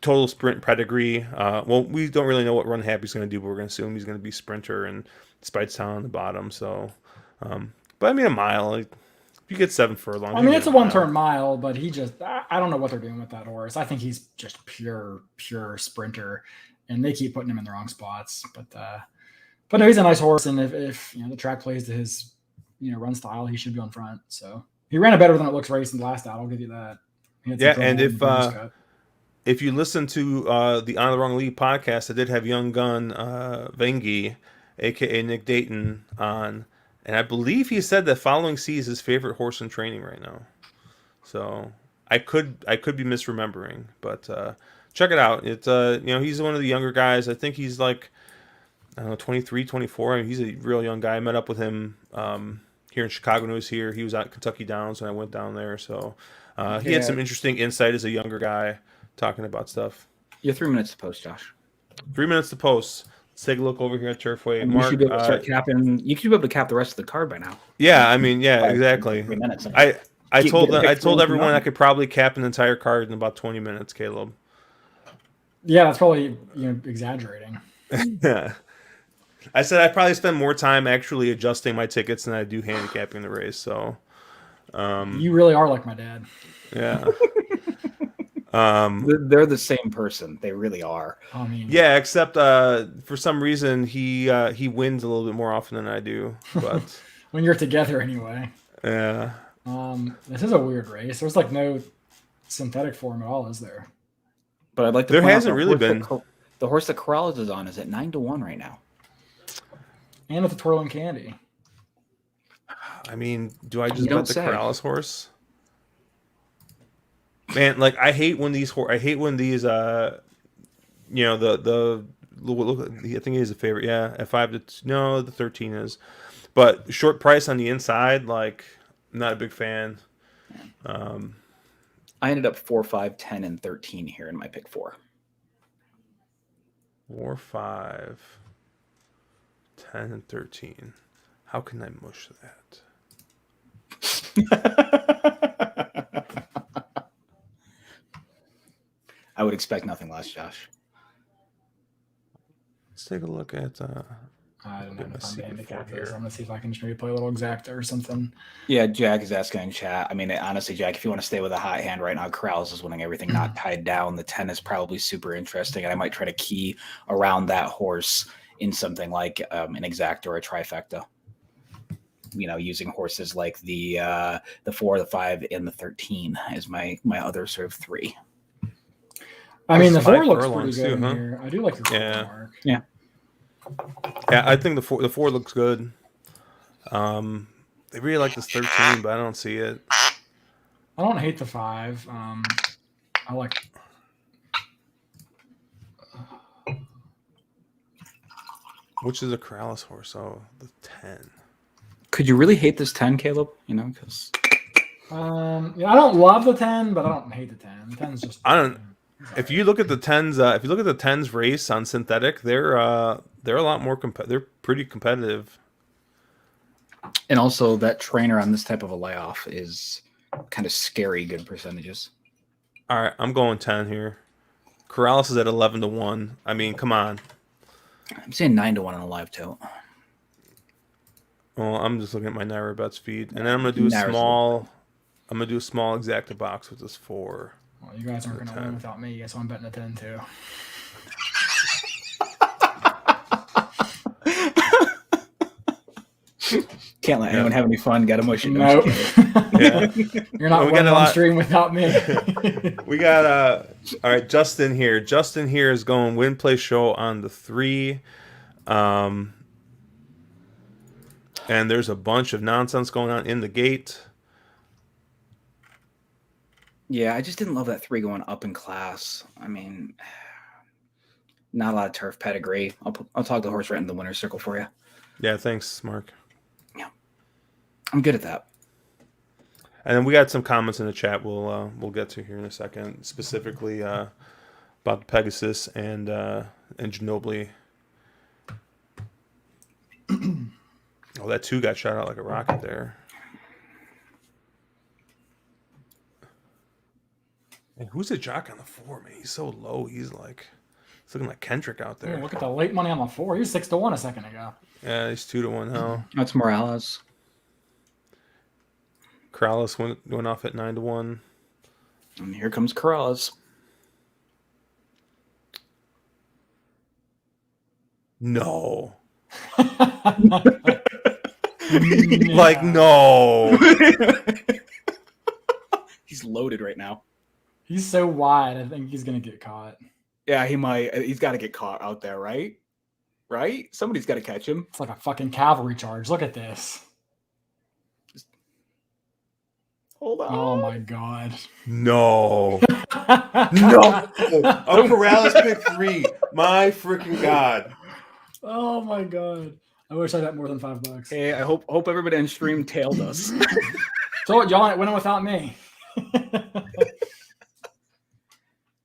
total sprint pedigree. Well, we don't really know what Run Happy's going to do, but we're going to assume he's going to be sprinter and Spitestown on the bottom. So, but I mean, a mile, like if you get 7 furlongs. I mean, it's a 1-turn mile, but I don't know what they're doing with that horse. I think he's just pure sprinter. And they keep putting him in the wrong spots, but no, he's a nice horse, and if the track plays to his run style, he should be on front. So he ran a better than it looks race in the last out. I'll give you that. Yeah, and if you listen to the On the Wrong Lead podcast, I did have young gun Vengi, aka Nick Dayton, on, and I believe he said that Following Sea is his favorite horse in training right now. So I could be misremembering, but check it out. It's he's one of the younger guys. I think he's like, I don't know, 23, 24. I mean, he's a real young guy. I met up with him here in Chicago when he was here. He was at Kentucky Downs when I went down there. So he had some interesting insight as a younger guy talking about stuff. You're 3 minutes to post, Josh. 3 minutes to post. Let's take a look over here at Turfway. And Mark, you should be able to start capping. You should be able to cap the rest of the card by now. Yeah, I mean, yeah, exactly. 3 minutes. I told everyone I could probably cap an entire card in about 20 minutes, Caleb. Yeah, that's probably exaggerating. Yeah. I said I probably spend more time actually adjusting my tickets than I do handicapping the race. So, you really are like my dad. Yeah. They're the same person. They really are. I mean, yeah, except for some reason he wins a little bit more often than I do. But when you're together, anyway. Yeah. This is a weird race. There's like no synthetic form at all, is there? But I'd like to. There hasn't really been. The horse that Corrales is on is at 9-1 right now. And with the twirling candy. I mean, do I just bet the Corrales horse? Man, like I hate when these I think he is a favorite. Yeah, at 5 to no, the 13 is, but short price on the inside. Like, I'm not a big fan. I ended up 4, 5, 10, and 13 here in my pick 4. 4, 5, 10, and 13. How can I mush that? I would expect nothing less, Josh. Let's take a look at. I don't know if I'm handicap here. I'm gonna see if I can just maybe play a little exacta or something. Yeah, Jack is asking in chat. I mean, honestly, Jack, if you want to stay with a hot hand right now, Corrales is winning everything not tied down. The 10 is probably super interesting, and I might try to key around that horse in something like an exacta or a trifecta. Using horses like the 4, the 5, and the 13 as my other sort of 3. I mean, the 4 looks pretty good here. I do like the 4 mark. Yeah. Yeah, I think the four looks good. They really like this 13, but I don't see it. I don't hate the 5. I like. Which is a Corrales horse? Oh, the 10. Could you really hate this 10, Caleb? Because. I don't love the 10, but I don't hate the 10. The 10's just. I don't. If you look at the 10s, race on synthetic, they're a lot more they're pretty competitive. And also that trainer on this type of a layoff is kind of scary good percentages. All right, I'm going 10 here. Corrales is at 11 to 1. I mean, come on. I'm saying 9 to 1 on a live tilt. Well, I'm just looking at my Naira Bets feed, and then I'm gonna do a small exacta box with this 4. Well, you guys aren't going to win without me, so I'm betting a 10 too. Can't let anyone have any fun. Got to mush it. Nope. Yeah. You're not winning on stream without me. We got all right, Justin here. Justin here is going win play show on the 3. And there's a bunch of nonsense going on in the gate. Yeah, I just didn't love that 3 going up in class. I mean, not a lot of turf pedigree. I'll talk the horse right in the winner's circle for you. Yeah, thanks, Mark. Yeah, I'm good at that. And then we got some comments in the chat we'll get to here in a second, specifically about the Pegasus and Ginobili. Oh, that 2 got shot out like a rocket there. And who's the jock on the 4, man? He's so low. He's looking like Kendrick out there. Ooh, look at the late money on the 4. He was 6 to 1 a second ago. Yeah, he's 2 to 1 now. That's Morales. Corrales went off at 9 to 1. And here comes Corrales. No. Like, no. He's loaded right now. He's so wide. I think he's gonna get caught. Yeah, he might. He's got to get caught out there, right? Right? Somebody's got to catch him. It's like a fucking cavalry charge. Look at this. Hold on. Oh my god. No. No. A Corrales pick 3. My freaking god. Oh my god. I wish I got more than $5. Hey, I hope everybody on stream tailed us. So y'all ain't winning without me.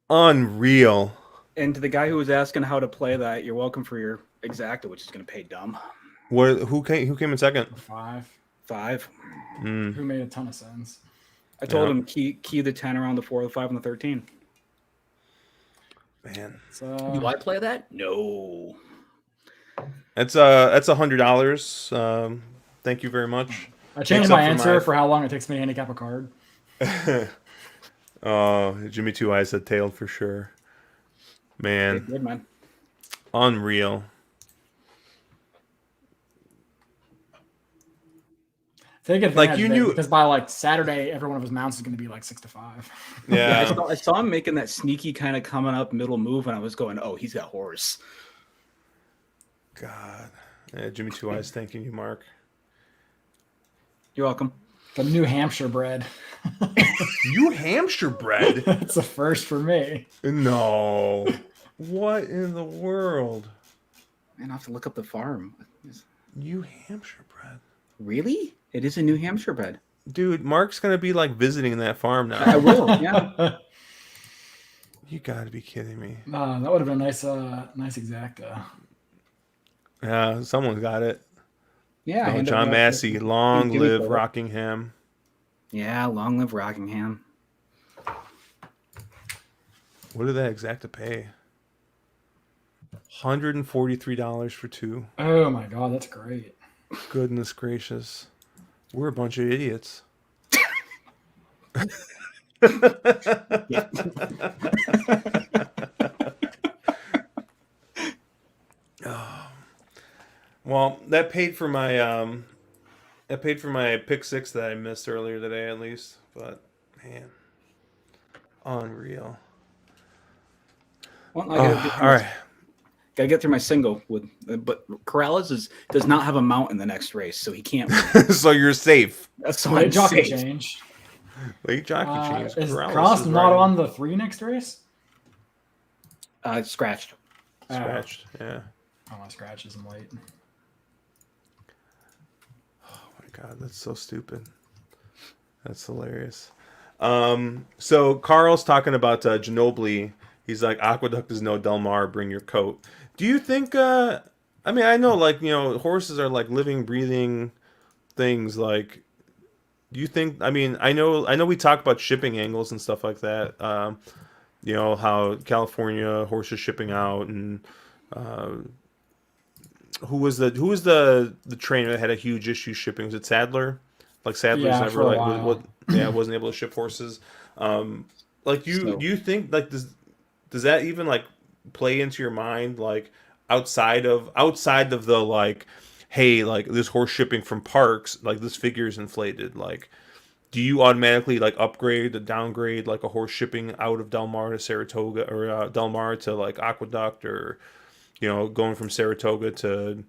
Unreal. And to the guy who was asking how to play that, you're welcome for your exacta, which is going to pay dumb. Who came in second? 5. 5. Who made a ton of sense. I told him key the 10 around the 4, the 5, and the 13. Man, do I play that? No. that's $100. Thank you very much. I changed my answer for how long it takes me to handicap a card. Jimmy Two Eyes said tailed for sure. Man, Good man. Unreal. Take advantage you of it, knew because by like Saturday, every one of his mounts is going to be like 6 to 5. Yeah, I saw him making that sneaky kind of coming up middle move, and I was going, "Oh, he's got horse." God, yeah, Jimmy Two Eyes thanking you, Mark. You're welcome. The New Hampshire bread. New Hampshire bread? That's a first for me. No. What in the world? Man, I have to look up the farm. New Hampshire bread. Really? It is a New Hampshire bread. Dude, Mark's going to be like visiting that farm now. I will, yeah. You got to be kidding me. That would have been a nice exacta. Yeah, someone got it. Yeah. Oh, John Massey, long live Rockingham. Yeah, long live Rockingham. What did that exacta pay? $143 for 2. Oh my god, that's great. Goodness gracious. We're a bunch of idiots. Well, that paid for my pick 6 that I missed earlier today, at least. But man, unreal. Well, All right. Gotta get through my single but Corrales does not have a mount in the next race, so he can't. So you're safe. That's Late jockey change. Late jockey change. Is Corrales Cross not on the 3 next race? Scratched. Scratched. Yeah. Oh, my scratches him late. Oh my god, that's so stupid. That's hilarious. So Carl's talking about Ginobili. He's like, Aqueduct is no Del Mar, bring your coat. Do you think, I mean, I know, like, horses are, like, living, breathing things, like, do you think, I mean, I know we talk about shipping angles and stuff like that, how California horses shipping out, and who was the trainer that had a huge issue shipping? Was it Sadler? Like, Sadler's never, like, wasn't able to ship horses. Like, do you think, like, does that even like play into your mind, like outside of the like, hey, like this horse shipping from Parks, like this figure is inflated, like do you automatically like upgrade or downgrade like a horse shipping out of Del Mar to Saratoga, or Del Mar to like Aqueduct, or going from Saratoga to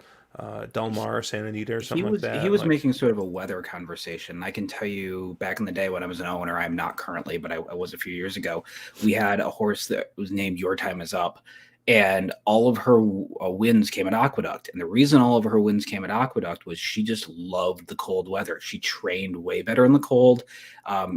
Del Mar, Santa Anita, or something like that? He was making sort of a weather conversation. I can tell you, back in the day when I was an owner, I'm not currently, but I was a few years ago, we had a horse that was named Your Time Is Up, and all of her wins came at Aqueduct. And the reason all of her wins came at Aqueduct was she just loved the cold weather. She trained way better in the cold.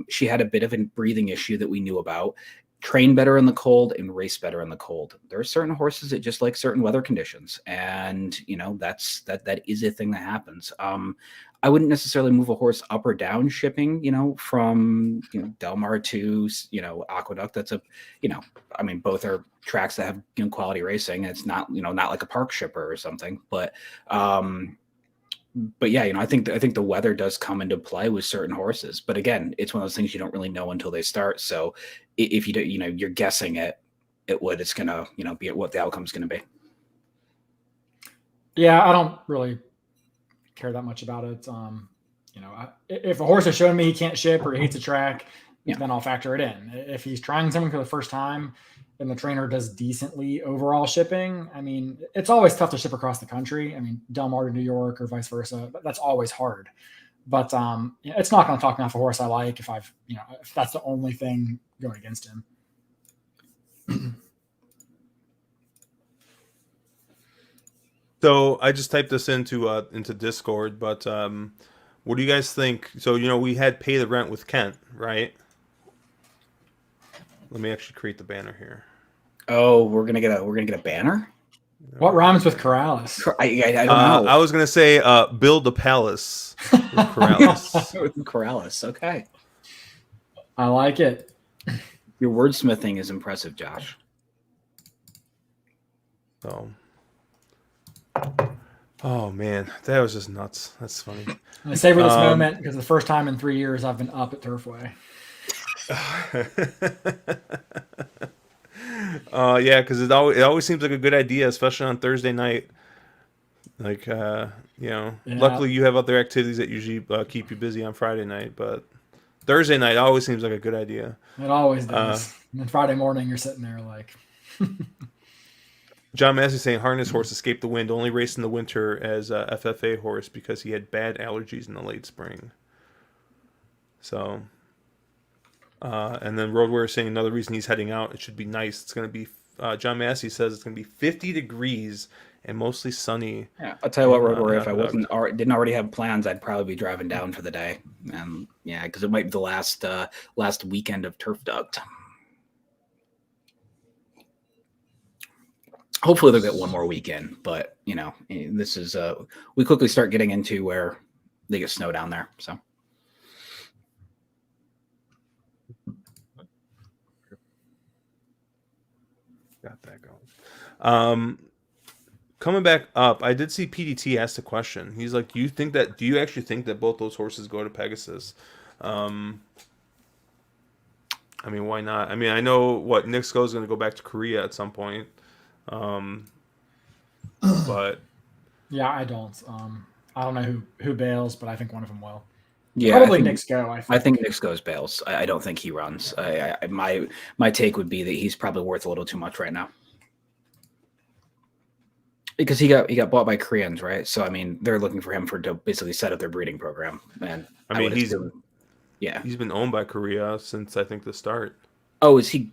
She had a bit of a breathing issue that we knew about. Train better in the cold and race better in the cold. There are certain horses that just like certain weather conditions, and that is a thing that happens. I wouldn't necessarily move a horse up or down shipping, from Del Mar to Aqueduct. That's I mean, both are tracks that have quality racing. It's not not like a park shipper or something, but yeah, I think the weather does come into play with certain horses. But again, it's one of those things you don't really know until they start. So if you don't, you're guessing it's gonna, be what the outcome's gonna be. Yeah, I don't really care that much about it. If a horse is showing me he can't ship or he hates a track, then I'll factor it in. If he's trying something for the first time and the trainer does decently overall shipping, I mean, it's always tough to ship across the country. I mean, Del Mar to New York or vice versa, that's always hard. But it's not going to talk me off a horse I like if if that's the only thing going against him. So I just typed this into Discord, but what do you guys think? So we had Pay the Rent with Kent, right? Let me actually create the banner here. Oh, we're gonna get a banner. What rhymes with Corrales? I don't know. I was gonna say build a palace with Corrales. With Corrales, okay. I like it. Your wordsmithing is impressive, Josh. So, oh man, that was just nuts. That's funny. I savor this moment because the first time in 3 years I've been up at Turfway. Yeah, because it always seems like a good idea, especially on Thursday night. Like, luckily you have other activities that usually keep you busy on Friday night, but Thursday night always seems like a good idea. It always does. And then Friday morning you're sitting there like. John Massey saying harness horse escaped the wind, only raced in the winter as a FFA horse because he had bad allergies in the late spring. So. And then Road Warrior saying another reason he's heading out, it should be nice. It's going to be, John Massey says it's going to be 50 degrees and mostly sunny. Yeah, I'll tell you what, Road Warrior, if I didn't already have plans, I'd probably be driving down for the day. Because it might be the last weekend of Turf Duct. Hopefully they'll get one more weekend, but this is we quickly start getting into where they get snow down there, so. Got that going. Coming back up, I did see PDT ask a question. He's like, do you actually think that both those horses go to Pegasus? I mean, why not? I mean, I know Nixco is going to go back to Korea at some point. But yeah, I don't know who bails, but I think one of them will. Yeah, probably Nixco. I think Nixco's bails. I don't think he runs. My take would be that he's probably worth a little too much right now because he got bought by Koreans, right? So I mean, they're looking for him to basically set up their breeding program. And I mean, he's been owned by Korea since I think the start. Oh, is he?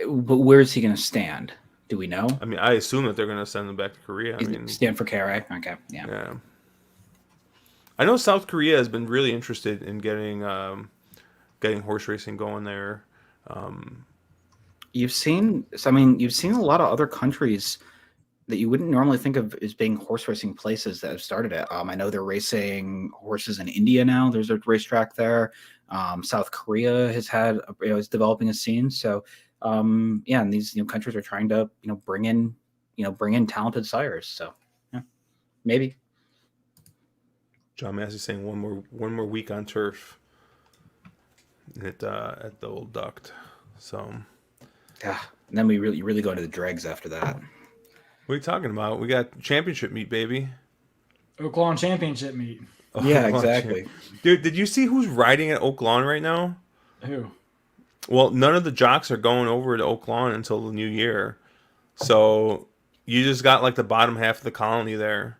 But where is he going to stand? Do we know? I mean, I assume that they're going to send him back to Korea. Stand for KRA? Okay, yeah. Yeah. I know South Korea has been really interested in getting horse racing going there. You've seen a lot of other countries that you wouldn't normally think of as being horse racing places that have started it. I know they're racing horses in India now. There's a racetrack there. South Korea is developing a scene. So and these countries are trying to bring in talented sires. So yeah, maybe. John Massey saying one more week on turf at the old duct. So yeah, and then we really go into the dregs after that. What are you talking about? We got championship meet, baby. Oak Lawn championship meet. Yeah, exactly. Dude, did you see who's riding at Oak Lawn right now? Who? Well, none of the jocks are going over to Oak Lawn until the new year. So you just got like the bottom half of the colony there.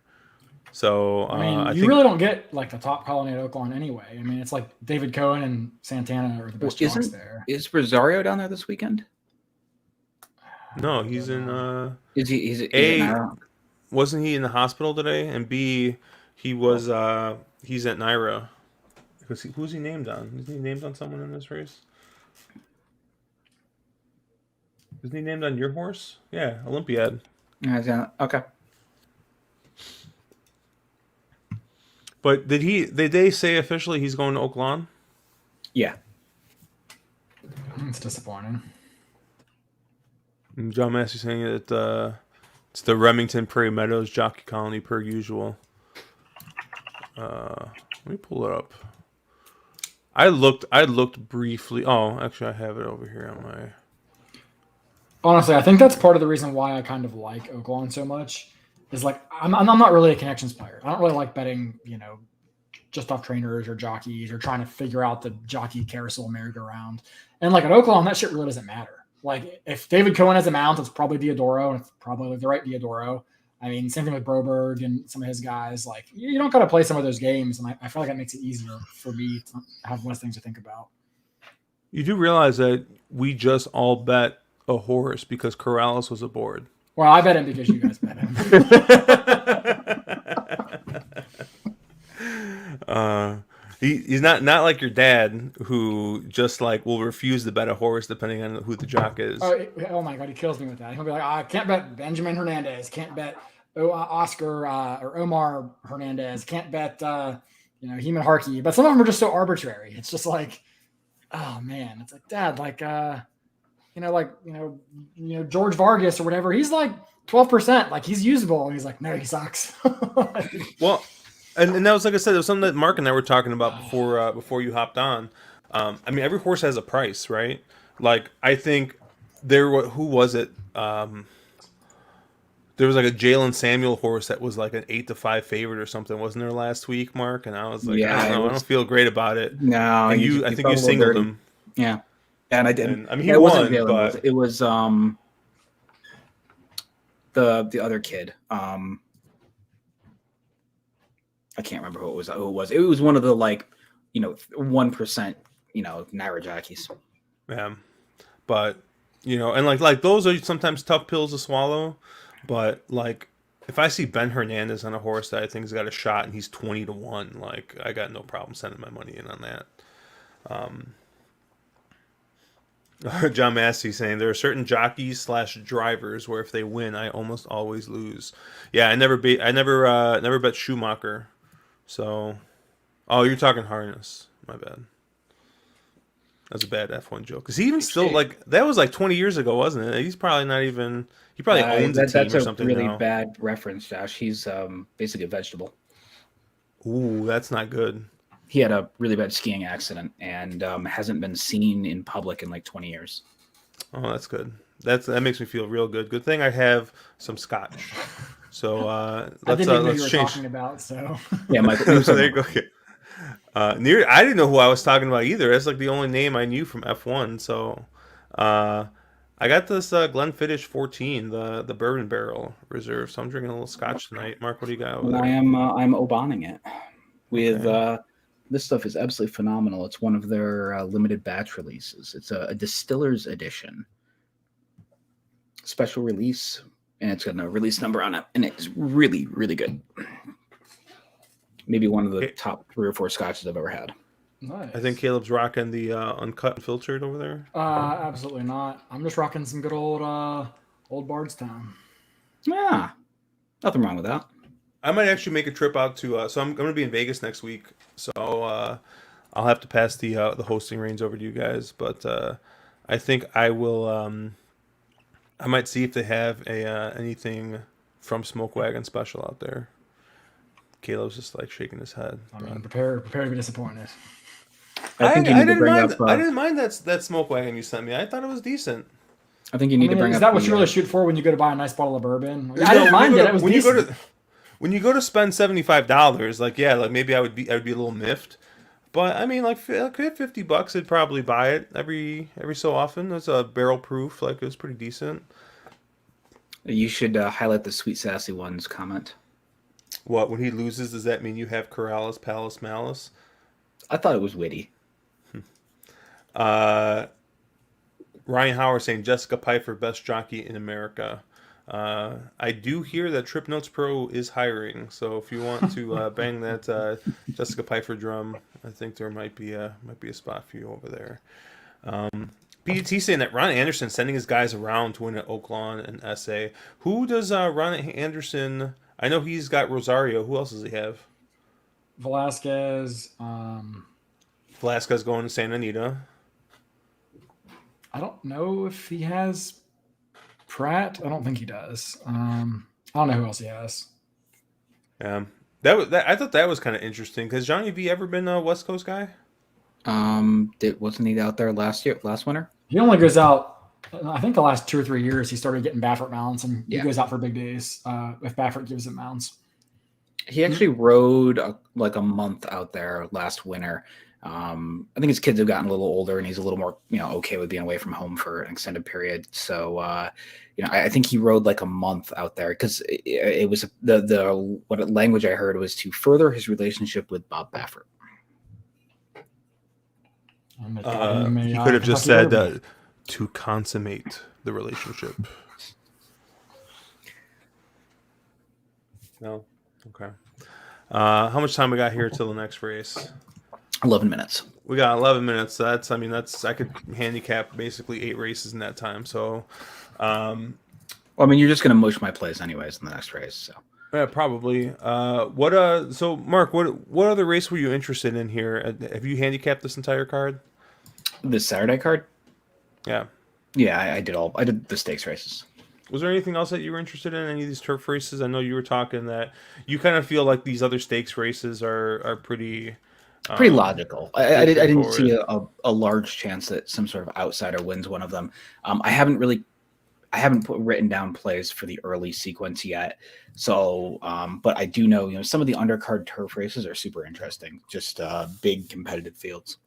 So I mean, you really don't get like the top colony at Oak Lawn anyway. I mean, it's like David Cohen and Santana are the best jocks there. Is Rosario down there this weekend? No, he's in. He's wasn't he in the hospital today? And B, he was. He's at Naira. Who's he named on? Isn't he named on someone in this race? Isn't he named on your horse? Yeah, Olympiad. Okay. But did they say officially he's going to Oak Lawn? Yeah. It's disappointing. And John Massey saying that it's the Remington Prairie Meadows Jockey Colony per usual. Let me pull it up. I looked briefly. Oh, actually, I have it over here on my. Honestly, I think that's part of the reason why I kind of like Oak Lawn so much. Is like I'm not really a connections player. I don't really like betting, just off trainers or jockeys or trying to figure out the jockey carousel merry-go-round. And like at Oaklawn, that shit really doesn't matter. Like if David Cohen has a mount, it's probably Diodoro, and it's probably the right Diodoro. I mean, same thing with Broberg and some of his guys. Like you don't got to play some of those games, and I feel like that makes it easier for me to have less things to think about. You do realize that we just all bet a horse because Corrales was aboard. Well, I bet him because you guys bet him. He's not like your dad who just like will refuse to bet a horse depending on who the jock is. Oh my God, he kills me with that. He'll be like, I can't bet Benjamin Hernandez, can't bet Oscar or Omar Hernandez, can't bet Heeman Harkey. But some of them are just so arbitrary. It's just like, oh man, it's like Dad, like George Vargas or whatever. He's like 12%, like he's usable, and he's like, no, he sucks. Well. And that was, like I said, it was something that Mark and I were talking about before you hopped on. I mean, every horse has a price, right? Like, I think who was it? There was like a Jalen Samuel horse that was like an 8-5 favorite or something, wasn't there last week, Mark? And I was like, yeah, I don't feel great about it. No, and I think you singled him. Yeah, and I did. And, I mean, he won, but it was the other kid. I can't remember who it was. It was one of the 1%, Naira jockeys. Yeah, but and like those are sometimes tough pills to swallow. But like, if I see Ben Hernandez on a horse that I think's got a shot and he's 20-1, like I got no problem sending my money in on that. John Massey saying there are certain jockeys / drivers where if they win, I almost always lose. Yeah, I never bet Schumacher. So, you're talking harness. My bad. That's a bad F1 joke. Because he even still, that was like 20 years ago, wasn't it? He's probably not even, he probably owns a team or something now. That's a really bad reference, Josh. He's basically a vegetable. Ooh, that's not good. He had a really bad skiing accident and hasn't been seen in public in like 20 years. Oh, that's good. That makes me feel real good. Good thing I have some scotch. So let's change. Talking about, so yeah, Michael. So there you go. Okay. I didn't know who I was talking about either. That's like the only name I knew from F1. So I got this Glenfiddich 14, the bourbon barrel reserve. So I'm drinking a little scotch tonight. Mark, what do you got over there? I'm obaning it with this stuff is absolutely phenomenal. It's one of their limited batch releases. It's a distiller's edition, special release. And it's got a release number on it, and it's really, really good. Maybe one of the top 3 or 4 scotches I've ever had. Nice. I think Caleb's rocking the uncut and filtered over there. Absolutely not. I'm just rocking some good old Bardstown. Yeah, nothing wrong with that. I might actually make a trip out to. So I'm going to be in Vegas next week. So I'll have to pass the hosting reins over to you guys. But I think I will. I might see if they have anything from Smoke Wagon special out there. Caleb's just like shaking his head. I mean, prepare to be disappointed. I didn't mind that Smoke Wagon you sent me. I thought it was decent. I think you need to bring up. Is that what you really shoot for when you go to buy a nice bottle of bourbon? I didn't mind it. It was decent. When you go to spend $75, maybe I would be a little miffed. But I mean, $50, I'd probably buy it every so often. It's a barrel proof, it was pretty decent. You should highlight the Sweet Sassy Ones comment. What, when he loses, does that mean you have Corrales, Palace, Malice? I thought it was witty. Ryan Howard saying Jessica Pfeiffer, best jockey in America. I do hear that Trip Notes Pro is hiring, so if you want to bang that Jessica Pfeiffer drum, I think there might be a spot for you over there. PDT saying that Ron Anderson sending his guys around to win at Oaklawn and SA. Who does Ron Anderson? I know he's got Rosario. Who else does he have? Velasquez. Velasquez going to Santa Anita. I don't know if he has Pratt. I don't think he does. I don't know who else he has. Yeah, I thought that was kind of interesting because Johnny V ever been a West Coast guy? Wasn't he out there last winter? He only goes out. I think the last 2 or 3 years he started getting Baffert mounts, and he goes out for big days if Baffert gives him mounts. He actually rode like a month out there last winter. I think his kids have gotten a little older, and he's a little more, okay with being away from home for an extended period. So, I think he rode like a month out there because it was the what language I heard was to further his relationship with Bob Baffert. He could have just said to consummate the relationship. No? Okay. How much time we got here till the next race? 11 minutes. We got 11 minutes. So I could handicap basically 8 races in that time. So, you're just going to mush my plays anyways in the next race. So. Yeah, probably. So Mark, what other race were you interested in here? Have you handicapped this entire card? This Saturday card? Yeah. Yeah, I did the stakes races. Was there anything else that you were interested in? Any of these turf races? I know you were talking that you kind of feel like these other stakes races are pretty logical. I didn't see a large chance that some sort of outsider wins one of them. I haven't written down plays for the early sequence yet. So, but I do know, some of the undercard turf races are super interesting. Just big competitive fields.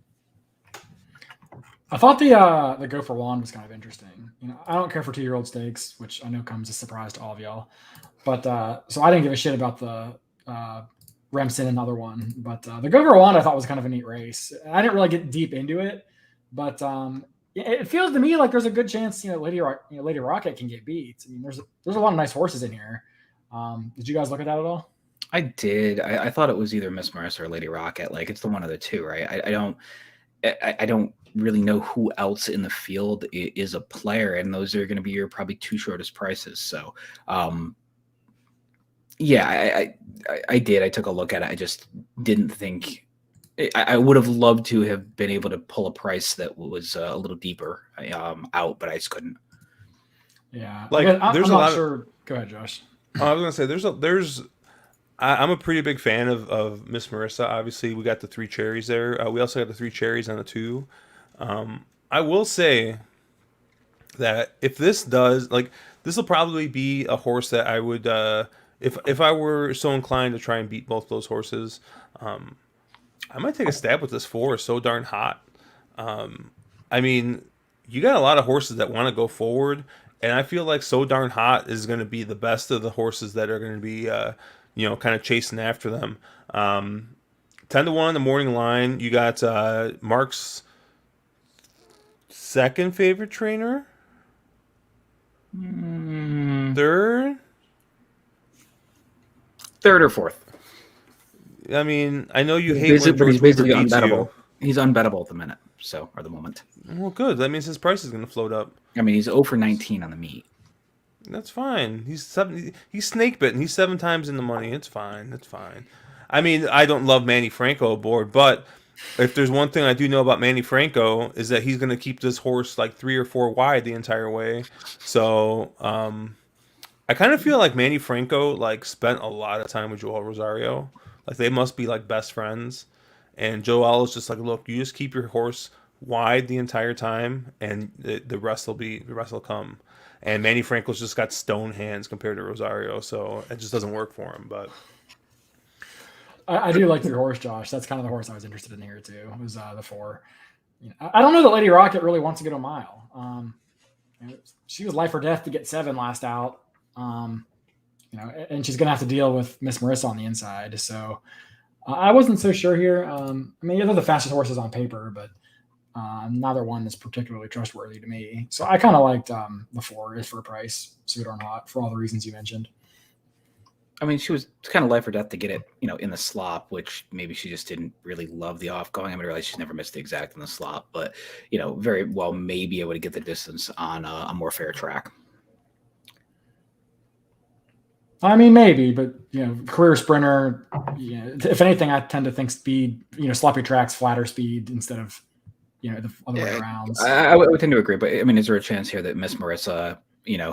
I thought the Go for Wand was kind of interesting. I don't care for 2-year-old stakes, which I know comes as a surprise to all of y'all. But so I didn't give a shit about the Remsen, another one. But the Go for Wand I thought was kind of a neat race. I didn't really get deep into it, but it feels to me like there's a good chance Lady Rocket can get beat. I mean, there's a lot of nice horses in here. Did you guys look at that at all? I did. I thought it was either Miss Marissa or Lady Rocket. Like it's the one of the two, right? I don't really know who else in the field is a player, and those are going to be your probably 2 shortest prices. So, yeah, I did. I took a look at it. I just didn't think I would have loved to have been able to pull a price that was a little deeper out, but I just couldn't. Yeah, like there's a lot. Sure. Go ahead, Josh. I was gonna say I'm a pretty big fan of Miss Marissa. Obviously, we got the 3 cherries there. We also got the 3 cherries on the 2. I will say that if this does, this will probably be a horse that I would, if I were so inclined to try and beat both those horses, I might take a stab with this 4. So Darn Hot. I mean, you got a lot of horses that want to go forward, and I feel like So Darn Hot is going to be the best of the horses that are going to be, kind of chasing after them. 10-1 the morning line. You got Mark's second favorite trainer, third or fourth. I mean, I know you hate when George Weaver beats unbettable. He's unbettable at the minute, or the moment. Well, good. That means his price is going to float up. I mean, he's 0 for 19 on the meet. That's fine. He's snake bitten. He's 7 times in the money. It's fine. It's fine. I mean, I don't love Manny Franco aboard, but if there's one thing I do know about Manny Franco is that he's going to keep this horse like 3 or 4 wide the entire way. So I kind of feel like Manny Franco spent a lot of time with Joel Rosario. Like they must be best friends. And Joel is just look, you just keep your horse wide the entire time, and the rest will come. And Manny Franco's just got stone hands compared to Rosario, so it just doesn't work for him. But I do like your horse, Josh. That's kind of the horse I was interested in here too. It was the 4. I don't know that Lady Rocket really wants to go to a mile. She was life or death to get 7 last out. And she's gonna have to deal with Miss Marissa on the inside. So I wasn't so sure here. I mean, they're the fastest horses on paper, but neither one is particularly trustworthy to me. So I kind of liked the 4 is for a price, suit or not, for all the reasons you mentioned. I mean, she was kind of life or death to get it, in the slop, which maybe she just didn't really love the off going. I mean, I realize she's never missed the exact in the slop, but, very well, maybe able to get the distance on a more fair track. I mean, maybe, but, career sprinter, if anything, I tend to think speed, sloppy tracks, flatter speed instead of, the other way around. So. I would tend to agree, but I mean, is there a chance here that Miss Marissa,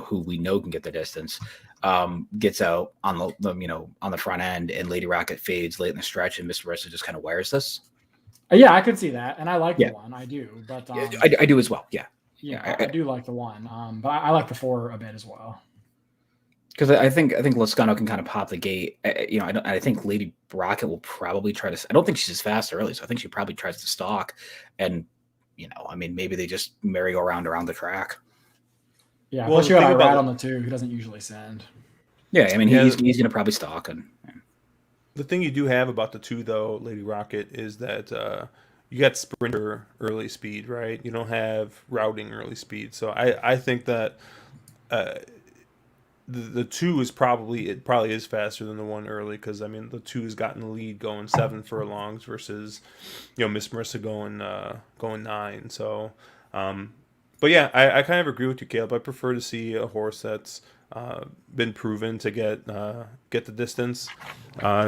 who we know can get the distance, gets out on the on the front end, and Lady Rocket fades late in the stretch, and Miss Marissa just kind of wears this? Yeah, I could see that, and I like the 1. I do, but I do as well. Yeah, I do like the 1, but I like the 4 a bit as well. Because I think Loscano can kind of pop the gate. I think Lady Rocket will probably try to. I don't think she's as fast early, so I think she probably tries to stalk. And maybe they just merry-go-round around the track. Yeah, plus you got Irad on the 2 who doesn't usually send. Yeah, I mean he's going to probably stalk. And the thing you do have about the 2 though, Lady Rocket, is that you got sprinter early speed, right? You don't have routing early speed, so I think that. The 2 is probably is faster than the 1 early, because I mean the 2 has gotten the lead going 7 furlongs versus Miss Marissa going 9. So, but yeah, I kind of agree with you, Caleb. I prefer to see a horse that's been proven to get the distance,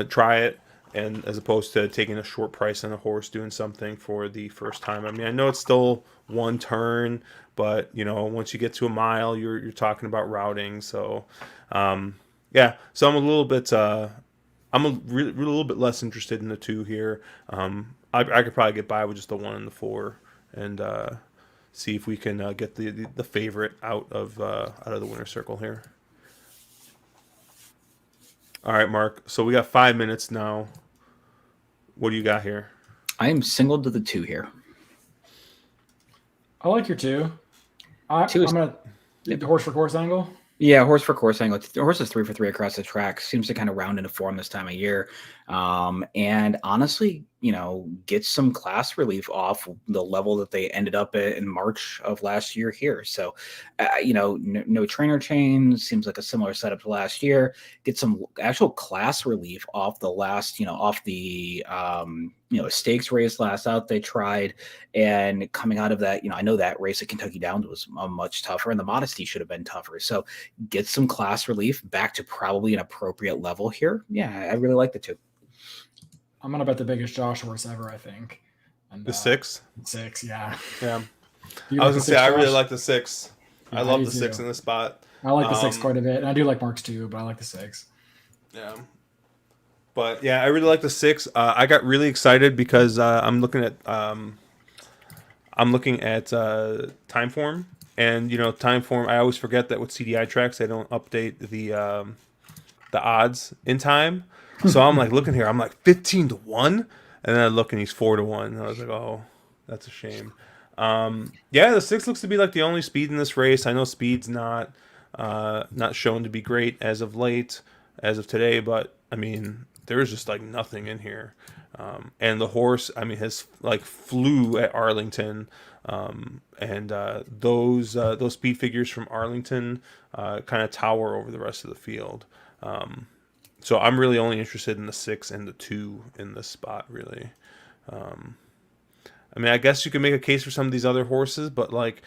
try it, and as opposed to taking a short price on a horse doing something for the first time. I mean, I know it's still 1 turn. But once you get to a mile, you're talking about routing. So, yeah. So I'm a little bit little bit less interested in the 2 here. I could probably get by with just the 1 and the 4, and see if we can get the favorite out of the winner's circle here. All right, Mark. So we got 5 minutes now. What do you got here? I am singled to the 2 here. I like your 2. I'm going to horse for course angle. Yeah, horse for course angle. The horse is 3 for 3 across the track. Seems to kind of round into form this time of year. And honestly, get some class relief off the level that they ended up at in March of last year here. So, no trainer change. Seems like a similar setup to last year. Get some actual class relief off the last, off the, stakes race last out they tried. And coming out of that, I know that race at Kentucky Downs was much tougher, and the Modesty should have been tougher. So get some class relief back to probably an appropriate level here. Yeah, I really like the 2. I'm going to bet the biggest Josh horse ever, I think. And, the 6? 6, yeah. Yeah. I was going to say, I really like the 6. Yeah, I love the 6 in this spot. I like the 6 quite a bit. And I do like Mark's 2, but I like the 6. Yeah. But yeah, I really like the 6. I got really excited because I'm looking at Timeform, and Timeform. I always forget that with CDI tracks they don't update the odds in time. So I'm like looking here. I'm like 15-1, and then I look and he's 4-1. And I was like, oh, that's a shame. Yeah, the 6 looks to be like the only speed in this race. I know speed's not shown to be great as of late, as of today, but I mean there's just like nothing in here. And the horse, I mean, has like flew at Arlington, and those speed figures from Arlington kind of tower over the rest of the field. So I'm really only interested in the 6 and the 2 in this spot, really. I mean, I guess you could make a case for some of these other horses, but like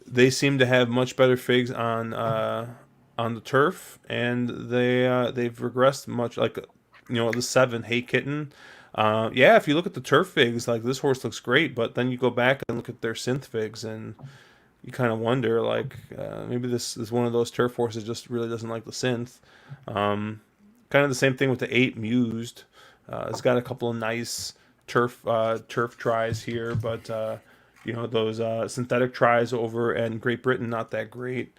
they seem to have much better figs on the turf, and they've regressed much. Like the 7 Hey Kitten. Yeah, if you look at the turf figs, like this horse looks great, but then you go back and look at their synth figs, and you kind of wonder, like maybe this is one of those turf horses just really doesn't like the synth. Kind of the same thing with the 8 Mused. It's got a couple of nice turf tries here, but those synthetic tries over in Great Britain, not that great.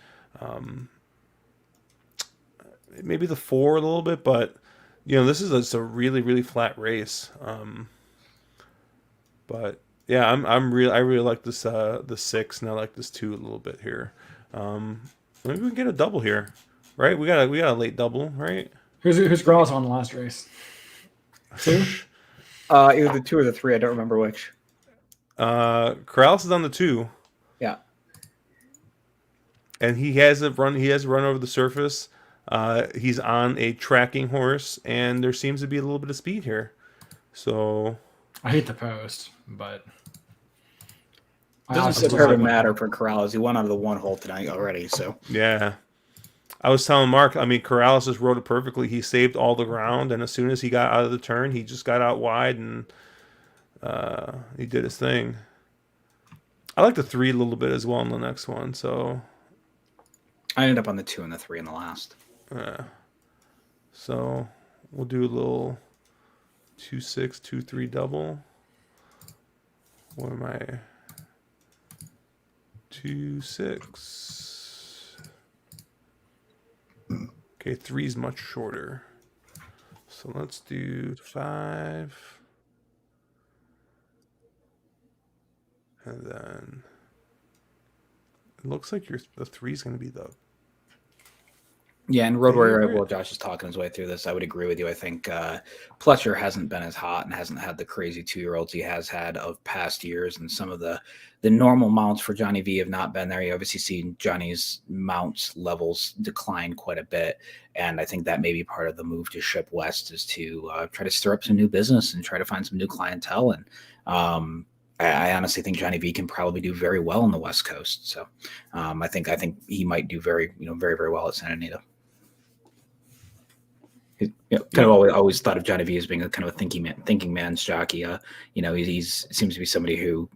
Maybe the 4 a little bit, but this is a really, really flat race. But yeah, I really like this the 6, and I like this 2 a little bit here. Maybe we can get a double here, right? We got a late double, right? Who's Gross on the last race? 2? Either the 2 or the 3. I don't remember which. Corrales is on the 2. Yeah. And he has a run over the surface. He's on a tracking horse, and there seems to be a little bit of speed here. So I hate the post, but doesn't seem to matter for Corrales. He won out of the 1 hole tonight already. So yeah, I was telling Mark. I mean, Corrales just rode it perfectly. He saved all the ground, and as soon as he got out of the turn, he just got out wide, and he did his thing. I like the 3 a little bit as well in the next one. So I ended up on the 2 and the 3 in the last. So we'll do a little 2-6, 2-3 double. What am I? 2-6. Okay, 3's much shorter. So let's do 5. And then it looks like the 3's going to be the. Yeah, and Road Warrior, while Josh is talking his way through this, I would agree with you. I think Pletcher hasn't been as hot and hasn't had the crazy 2-year-olds he has had of past years, and some of the normal mounts for Johnny V have not been there. You obviously see Johnny's mounts levels decline quite a bit, and I think that may be part of the move to ship west is to try to stir up some new business and try to find some new clientele. And I honestly think Johnny V can probably do very well on the West Coast. So I think he might do very very well at Santa Anita. Always thought of Johnny V as being a kind of a thinking man's jockey. He's seems to be somebody who,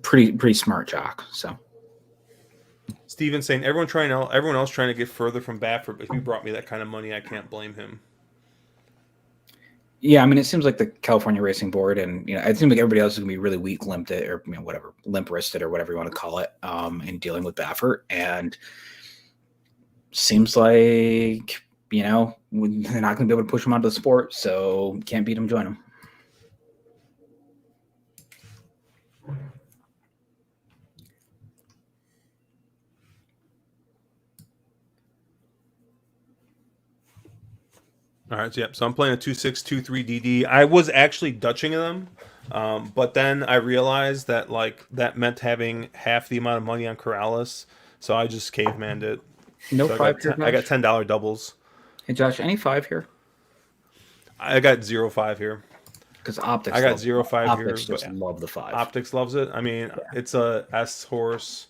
pretty smart jock. So, Steven saying everyone else trying to get further from Baffert, but if he brought me that kind of money, I can't blame him. Yeah, I mean, it seems like the California Racing Board, and it seems like everybody else is going to be really weak-limped or whatever, limp-wristed or whatever you want to call it, in dealing with Baffert, and seems like they're not going to be able to push him out of the sport, so can't beat him, join him. All right, so I'm playing a 2-6, 2-3 DD. I was actually Dutching them, but then I realized that that meant having half the amount of money on Corrales, so I just cavemanned it. No so five here, I got $10 doubles. Hey Josh, any 5 here? I got 0-5 here. Because Optics, I got 0-5 here. Optics just love the 5. Optics loves it. I mean, it's a S horse.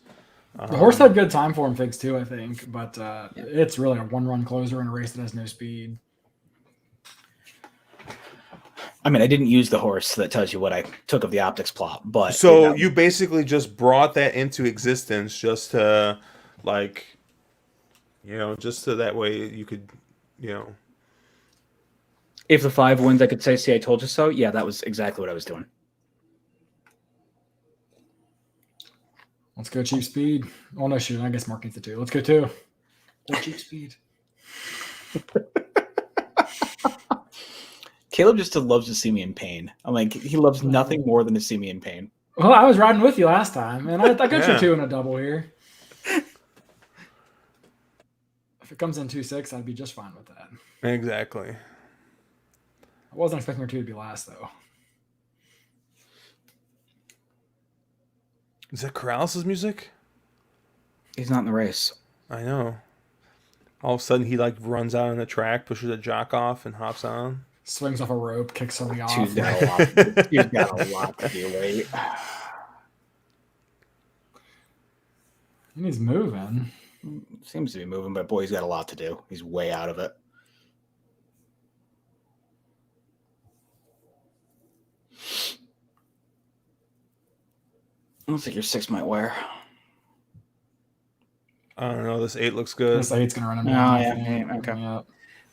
The horse had good time for him, Figs too, I think, but it's really a 1-run closer in a race that has no speed. I mean, I didn't use the horse, so that tells you what I took of the Optics plot. But so you basically just brought that into existence just to, just so that way you could, If the 5 wins, I could say, "See, I told you so." Yeah, that was exactly what I was doing. Let's go cheap speed. Oh no, shoot! I guess Mark needs it too. Let's go 2. Go cheap speed. Caleb just loves to see me in pain. I'm like, he loves nothing more than to see me in pain. Well, I was riding with you last time, and I got your 2 in a double here. If it comes in 2-6, I'd be just fine with that. Exactly. I wasn't expecting your 2 to be last, though. Is that Corrales' music? He's not in the race. I know. All of a sudden, he runs out on the track, pushes a jock off, and hops on. Swings off a rope, kicks somebody off. He's got a lot to do, right? And he's moving. Seems to be moving, but boy, he's got a lot to do. He's way out of it. Looks like your 6 might wear. I don't know. This 8 looks good. This 8's gonna run him down. Yeah. Okay. Yeah.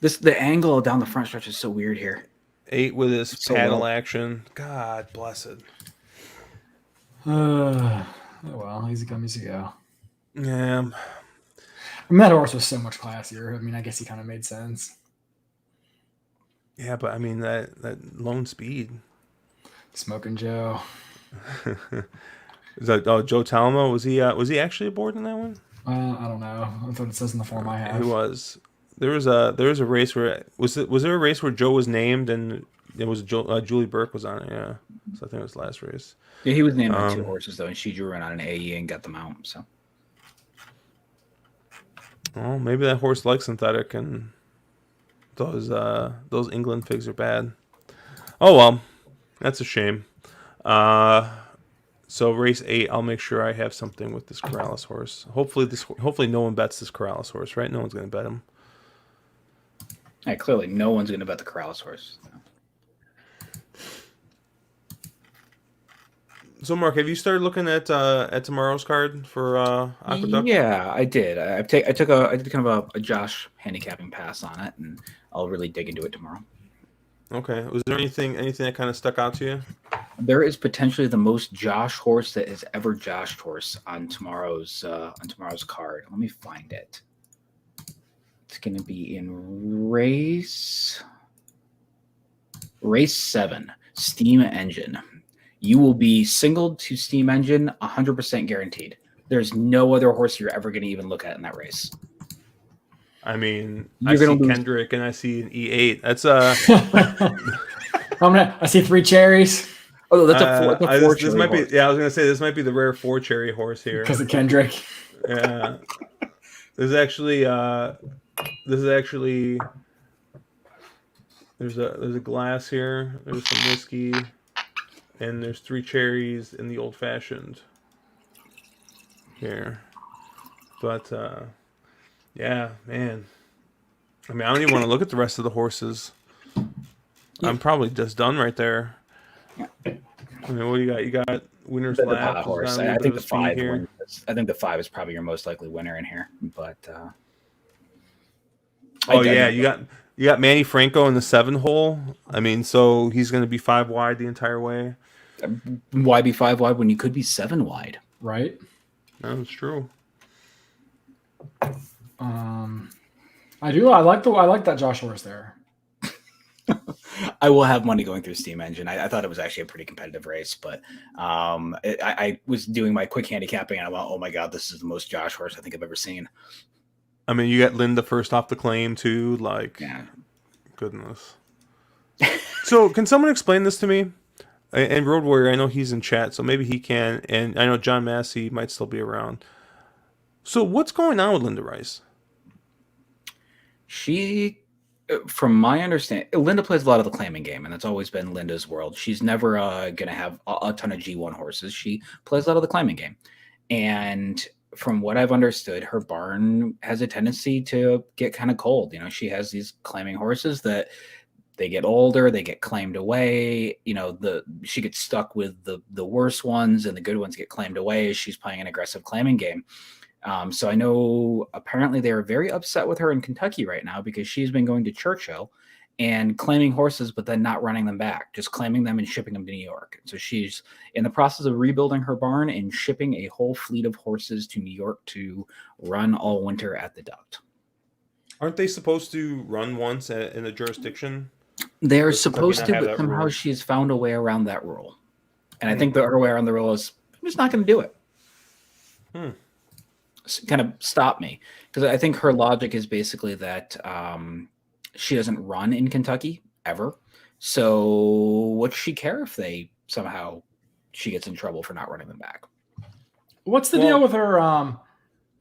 The angle down the front stretch is so weird here. 8 with his paddle action. God bless it. Oh well, easy come, easy go. Yeah. I mean, that horse was so much classier. I mean, I guess he kind of made sense. Yeah, but I mean that lone speed. Smoking Joe. Is that Joe Talamo? Was he actually aboard in that one? I don't know. That's what it says in the form I have. He was. There was a race where was there a race where Joe was named and it was Julie Burke was on it. Yeah, so I think it was the last race. Yeah, he was named on 2 horses though, and she drew in on an AE and got them out. So. Well, maybe that horse likes synthetic, and those England figs are bad. Oh well, that's a shame. So race 8, I'll make sure I have something with this Corrales horse. Hopefully no one bets this Corrales horse, right? No one's going to bet him. Yeah, clearly no one's going to bet the Corrales horse. No. So Mark, have you started looking at tomorrow's card for Aqueduct? Yeah, I did. I did kind of a Josh handicapping pass on it, and I'll really dig into it tomorrow. Okay. Was there anything that kind of stuck out to you? There is potentially the most Josh horse that has ever Joshed horse on tomorrow's card. Let me find it. It's going to be in race 7, steam engine. You will be singled to steam engine 100% guaranteed. There's no other horse you're ever going to even look at in that race. I mean, You're I gonna see lose. Kendrick and I see an E8. That's I see 3 cherries Oh, that's a four. this might be. Yeah, I was gonna say this might be the rare 4 cherry horse here. because of Kendrick. Yeah, there's actually there's a glass here. There's some whiskey, and there's 3 cherries in the old fashioned here. But yeah, man. I mean, I don't even want to look at the rest of the horses. I'm probably just done right there. I mean, what do you got? You got Winner's Lap. Horse. I think the 5 wins. I think the 5 is probably your most likely winner in here. But you got Manny Franco in the 7 hole. I mean, so he's going to be 5 wide the entire way. Why be 5 wide when you could be 7 wide? Right. That's true. I do. I like that Josh horse there. I will have money going through steam engine. I thought it was actually a pretty competitive race, but I was doing my quick handicapping and I went, oh my God, this is the most Josh horse I think I've ever seen. I mean, you got Linda first off the claim too. Like, yeah. Goodness. So can someone explain this to me? And Road Warrior, I know he's in chat, so maybe he can. And I know John Massey might still be around. So what's going on with Linda Rice? She, from my understanding, Linda plays a lot of the claiming game, and that's always been Linda's world. She's never going to have a ton of G1 horses. She plays a lot of the claiming game. And from what I've understood, her barn has a tendency to get kind of cold. You know, she has these claiming horses that they get older, they get claimed away. You know, she gets stuck with the worst ones, and the good ones get claimed away as she's playing an aggressive claiming game. So I know apparently they are very upset with her in Kentucky right now because she's been going to Churchill and claiming horses, but then not running them back, just claiming them and shipping them to New York. So she's in the process of rebuilding her barn and shipping a whole fleet of horses to New York to run all winter at the duct. Aren't they supposed to run once in a jurisdiction? They're supposed to, but somehow she's found a way around that rule. And I think her way around the rule is, I'm just not going to do it. Kind of stop me. Because I think her logic is basically that she doesn't run in Kentucky ever. So what does she care if she gets in trouble for not running them back? What's the deal with her? I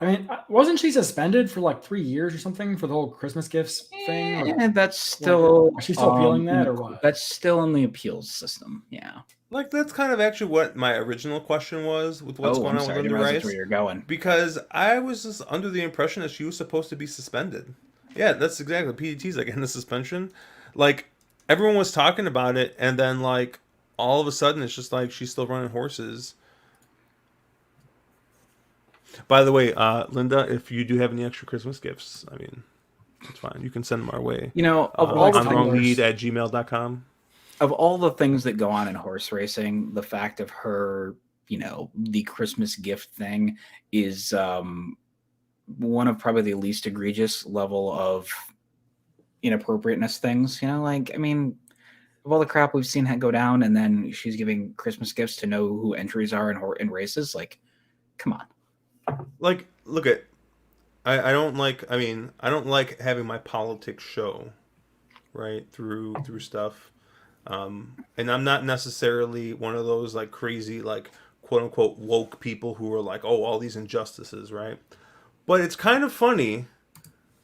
mean, wasn't she suspended for like 3 years or something for the whole Christmas gifts thing? And that's still... Is she still appealing that or what? That's still in the appeals system, yeah. Like, that's kind of actually what my original question was with what's going on with Linda Rice. That's where you're going. Because I was just under the impression that she was supposed to be suspended. Yeah, that's exactly. PDT's like in the suspension. Like, everyone was talking about it, and then, like, all of a sudden it's just like she's still running horses. By the way, Linda, if you do have any extra Christmas gifts, I mean, it's fine. You can send them our way. You know, of all the wronglead@gmail.com. Of all the things that go on in horse racing, the fact of her, you know, the Christmas gift thing is one of probably the least egregious level of inappropriateness things. You know, like, I mean, of all the crap we've seen go down, and then she's giving Christmas gifts to know who entries are in races. Like, come on. Like, look at, I don't like having my politics show, right, through stuff. And I'm not necessarily one of those like crazy, like, quote unquote woke people who are like, oh, all these injustices, right? But it's kind of funny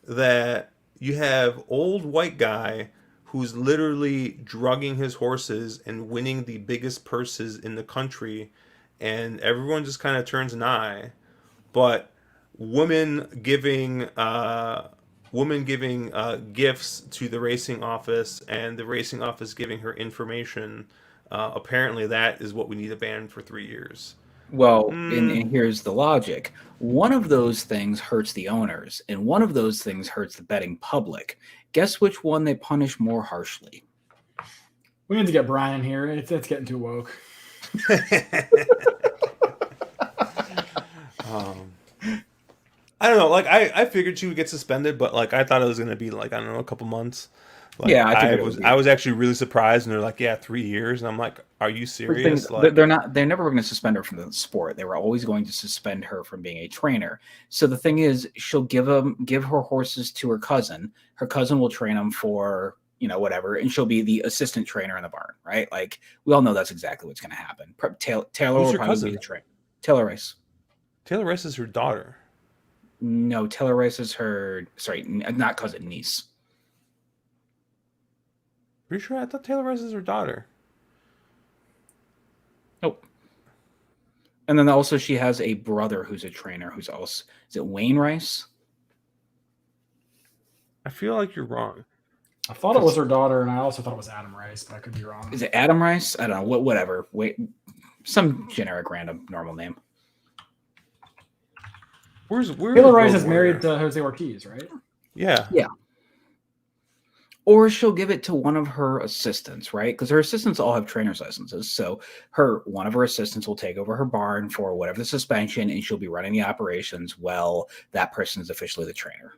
that you have old white guy who's literally drugging his horses and winning the biggest purses in the country, and everyone just kind of turns an eye. But women giving gifts to the racing office, and the racing office giving her information. Apparently, that is what we need to ban for 3 years. Well, and here's the logic. One of those things hurts the owners, and one of those things hurts the betting public. Guess which one they punish more harshly? We need to get Brian here. It's getting too woke. I don't know. Like I figured she would get suspended, but like I thought it was going to be like, I don't know, a couple months. Like Yeah, I figured it would be. I was actually really surprised, and they're like, yeah, 3 years, and I'm like, are you serious? Like They're never going to suspend her from the sport. They were always going to suspend her from being a trainer. So the thing is, she'll give her horses to her cousin. Her cousin will train them for whatever, and she'll be the assistant trainer in the barn, right? Like we all know that's exactly what's going to happen. Taylor will probably be the trainer. Taylor Rice. Taylor Rice is her daughter. No, Taylor Rice is her. Sorry, not cousin, niece. Pretty sure I thought Taylor Rice is her daughter. Nope. And then also she has a brother who's a trainer who's also, is it Wayne Rice? I feel like you're wrong. I thought it was her daughter, and I also thought it was Adam Rice, but I could be wrong. Is it Adam Rice? I don't know. Whatever. Wait, some generic random normal name. Where's Taylor Rice is married to Jose Ortiz, right? Yeah. Yeah. Or she'll give it to one of her assistants, right? Because her assistants all have trainer's licenses. So one of her assistants will take over her barn for whatever the suspension, and she'll be running the operations while that person is officially the trainer.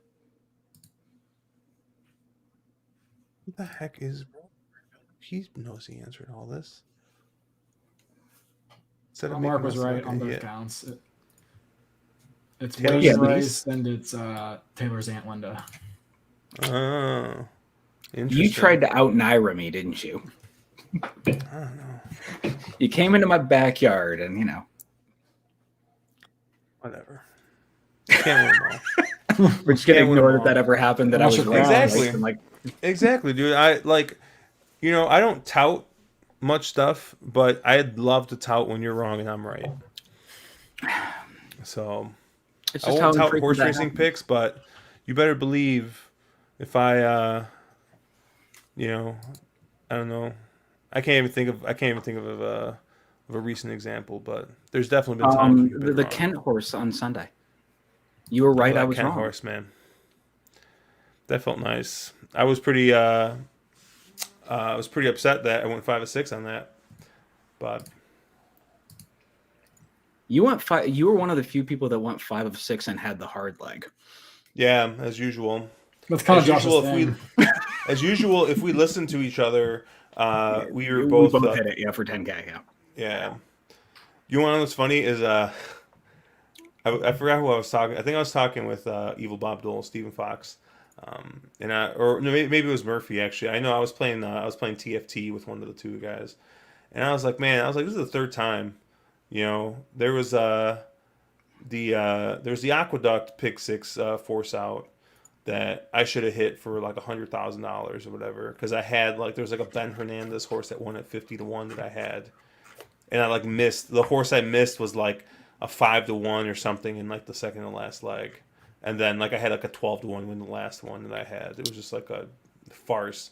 What the heck is? He knows the answer to all this. Mark was right on both counts. It's Taylor's Wayne Rice and it's Taylor's Aunt Linda. Oh, interesting. You tried to out Naira me, didn't you? I don't know. You came into my backyard and, Whatever. Can't win them all. We're just going to ignore that ever happened. That I was exactly. Exactly, dude. I don't tout much stuff, but I'd love to tout when you're wrong and I'm right. So it's I just won't tout horse racing picks, but you better believe if I, I don't know. I can't even think of a recent example, but there's definitely been times the Kent horse on Sunday. You were right. I was Kent wrong. Horse, man. That felt nice. I was pretty upset that I went 5-6 on that, but you went 5. You were one of the few people that went 5 of 6 and had the hard leg. Yeah, as usual. That's kind of Josh's thing. As usual, if we listen to each other, we both hit it. For 10K. Yeah. You want to know what's funny is I forgot who I was talking. I think I was talking with Evil Bob Dole, Stephen Fox. Maybe it was Murphy actually. I know I was playing TFT with one of the two guys, and I was like, this is the third time. There was the Aqueduct pick 6 force out that I should have hit for like $100,000 or whatever, because I had there was like a Ben Hernandez horse that won at 50-1 that I had, and I missed. The horse I missed was like a 5-1 or something in like the second to last leg. And then, I had a 12-1 win the last one that I had. It was just like a farce.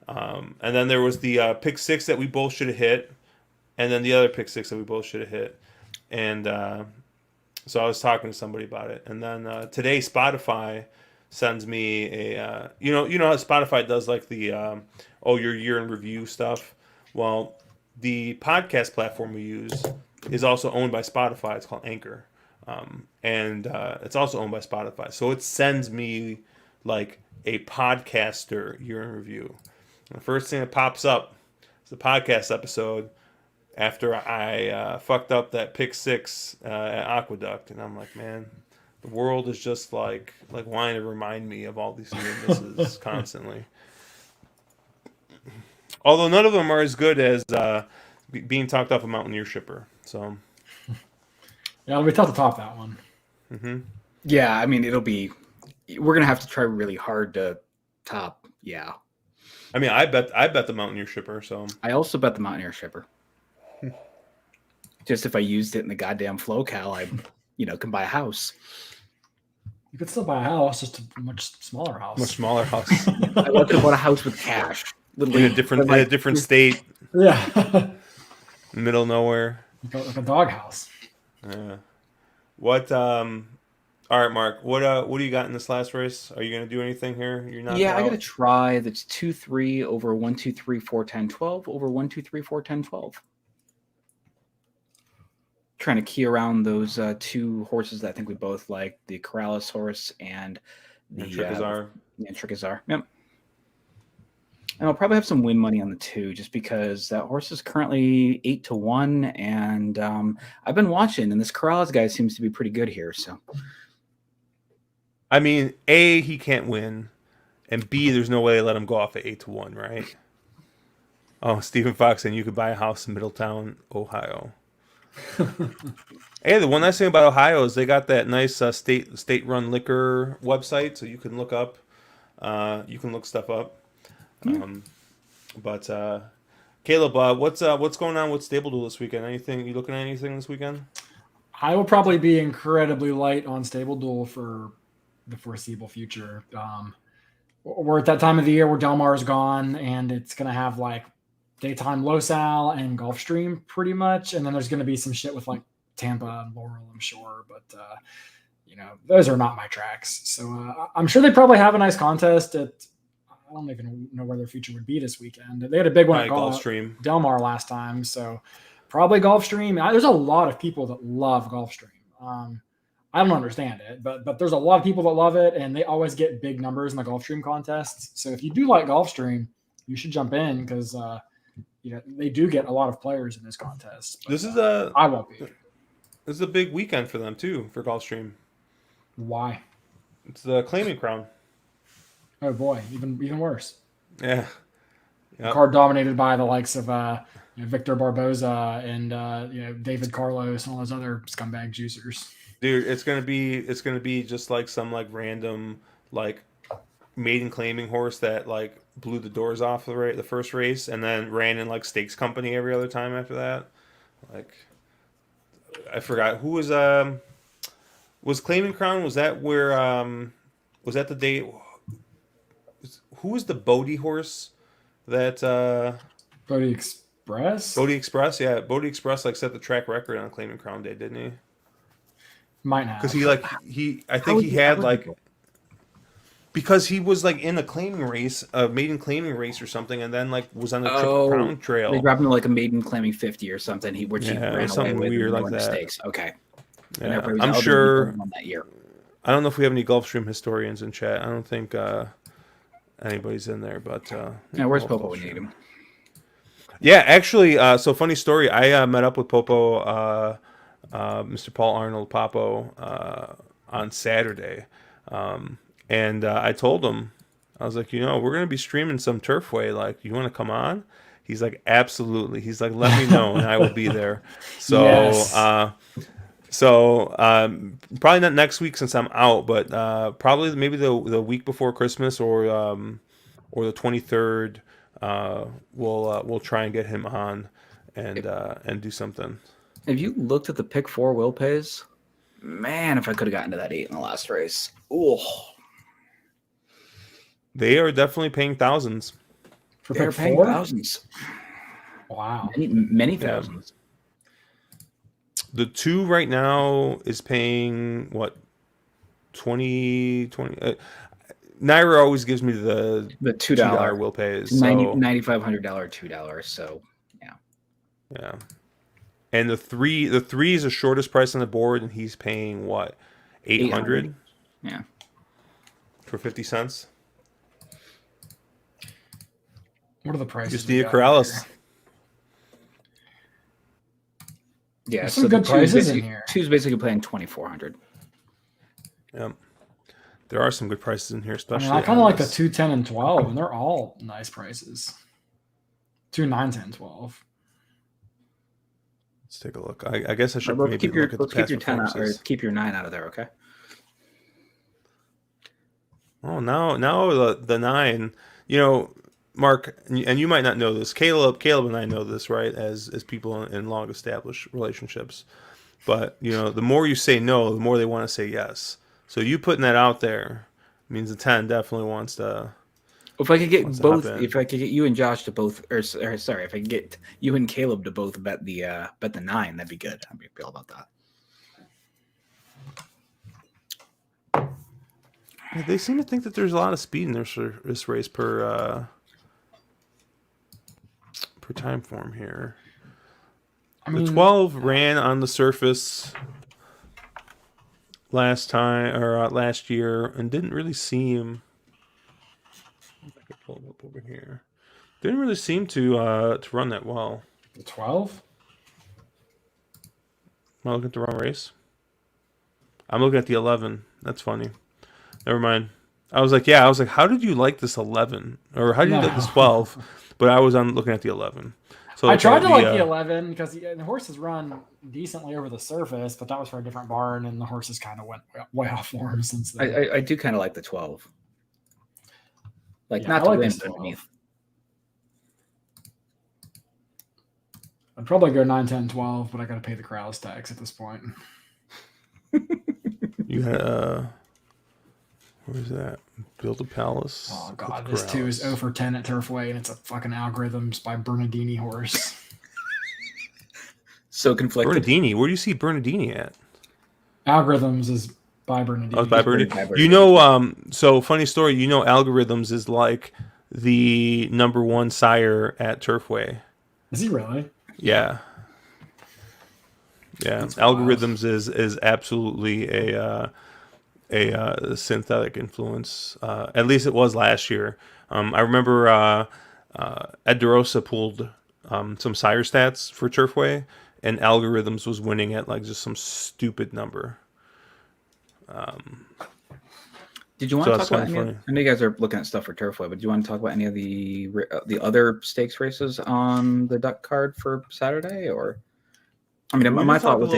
And then there was the pick 6 that we both should have hit, and then the other pick 6 that we both should have hit. And so I was talking to somebody about it. And then today, Spotify sends me a you know how Spotify does the your year in review stuff. Well, the podcast platform we use is also owned by Spotify. It's called Anchor. And it's also owned by Spotify. So it sends me a podcaster year in review. And the first thing that pops up is a podcast episode after I fucked up that pick 6 at Aqueduct. And I'm like, man, the world is just like wanting to remind me of all these near misses constantly. Although none of them are as good as being talked off a Mountaineer shipper. So... Yeah, it'll be tough to top that one. Mm-hmm. Yeah, I mean, we're gonna have to try really hard to top. Yeah. I mean, I bet the Mountaineer shipper. So I also bet the Mountaineer shipper. Just if I used it in the goddamn flow cal, I, can buy a house. You could still buy a house, just a much smaller house. Much smaller house. I want to buy a house with cash. In a different state. Yeah. Middle of nowhere. Like a dog house. Yeah. What? All right, Mark. What do you got in this last race? Are you gonna do anything here? You're not. Yeah, I got to try. That's 2-3 over 1, 2, 3, 4, 10, 12 over 1, 2, 3, 4, 10, 12. trying to key around those two horses that I think we both like, the Corrales horse and the Tricazar. Yep. And I'll probably have some win money on the 2 just because that horse is currently 8-1. And I've been watching, and this Corrales guy seems to be pretty good here. So, I mean, A, he can't win, and B, there's no way they let him go off at 8-1, right? Oh, Stephen Fox, and you could buy a house in Middletown, Ohio. Hey, the one nice thing about Ohio is they got that nice state-run liquor website, so you can look up, stuff up. But Caleb, what's going on with StableDuel this weekend? Anything you looking at anything this weekend? I will probably be incredibly light on StableDuel for the foreseeable future. We're at that time of the year where Del Mar's gone, and it's going to have like daytime Losal and Gulfstream pretty much, and then there's going to be some shit with like Tampa and Laurel, I'm sure, but those are not my tracks. So I'm sure they probably have a nice contest at. I don't even know where their future would be this weekend. They had a big one at Gulfstream, Del Mar last time, so probably Gulfstream. There's a lot of people that love Gulfstream. I don't understand it, but there's a lot of people that love it, and they always get big numbers in the Gulfstream contests. So if you do like Gulfstream, you should jump in because they do get a lot of players in this contest. But, I won't be. This is a big weekend for them too for Gulfstream. Why? It's the Claiming Crown. Oh boy, even worse. Yeah. Yep. Card dominated by the likes of Victor Barboza and David Carlos and all those other scumbag juicers. Dude, it's gonna be just like some like random like maiden claiming horse that like blew the doors off the first race and then ran in like stakes company every other time after that. Like I forgot who was Claiming Crown. Was that where was that the day? Who was the Bodie horse that Bodie Express? Bodie Express, yeah. Bodie Express like set the track record on Claiming Crown Day, didn't he? Might have. Because because he was like in a claiming race, a maiden claiming race or something, and then like was on the Triple Crown Trail. They grabbed him like a maiden claiming 50 or something. He ran something away weird with like that. Mistakes. Okay. Yeah. I'm sure. That year. I don't know if we have any Gulfstream historians in chat. I don't think anybody's in there, but where's Popo? We need him. Yeah, actually, so funny story. I met up with Popo, Mr. Paul Arnold Popo, on Saturday, and I told him, I was like, we're gonna be streaming some Turfway. Like, you want to come on? He's like, absolutely. He's like, let me know, and I will be there. So, yes. Probably not next week since I'm out, but probably maybe the week before Christmas or the 23rd. We'll try and get him on and do something. Have you looked at the pick 4 will pays? Man, if I could have gotten to that 8 in the last race. Ooh. They are definitely paying thousands. They're paying 4? Thousands. Wow. Many thousands. The 2 right now is paying what? 20 Naira always gives me the $2 will pays. $9,500 $2. So yeah. And the 3 is the shortest price on the board, and he's paying what? 800? Yeah. For 50 cents. What are the prices? Just the Corrales. Yeah, there's some good prices in here. 2's basically playing 2,400. Yep. There are some good prices in here, especially. I kind of like the 2, 10, and 12, and they're all nice prices. 2, 9, 10, 12. Let's take a look. I guess I should maybe keep your 10 out, or keep your 9 out of there, okay? Oh, now the 9. Mark, and you might not know this. Caleb and I know this, right? As people in long established relationships, but the more you say no, the more they want to say yes. So you putting that out there means the 10 definitely wants to. If I could get both, if I could get you and Josh to both, or sorry, if I could get you and Caleb to both bet the 9, that'd be good. I'd be all about that. Yeah, they seem to think that there's a lot of speed in this race per time form here. I mean, the 12 ran on the surface last year and didn't really seem. I can pull it up over here. Didn't really seem to run that well. The 12? Am I looking at the wrong race? I'm looking at the 11. That's funny. Never mind. I was like, how did you like this 11? Or how did you like this 12? But I was looking at the 11. So I tried to like the 11 because the horses run decently over the surface, but that was for a different barn, and the horses kind of went way off form since then. I do kind of like the 12. Like, Yeah, not I to like win, this but 12. underneath. I'd probably go 9, 10, 12, but I got to pay the Corrales tax at this point. You got where's that? Build a Palace. Oh god, this 2 is 0 for 10 at Turfway, and it's a fucking Algorithms by Bernardini horse. So conflicted. Bernardini, where do you see Bernardini at? Algorithms is by Bernardini. Oh, it's by Bernardini. You know, so funny story. You know, Algorithms is like the #1 sire at Turfway. Is he really? Yeah. That's Algorithms is absolutely a synthetic influence. At least it was last year. I remember Ed DeRosa pulled some sire stats for Turfway, and Algorithms was winning at like just some stupid number. Did you want to talk about any? I know you guys are looking at stuff for Turfway, but do you want to talk about any of the other stakes races on the duck card for Saturday? Or, I mean, my thought was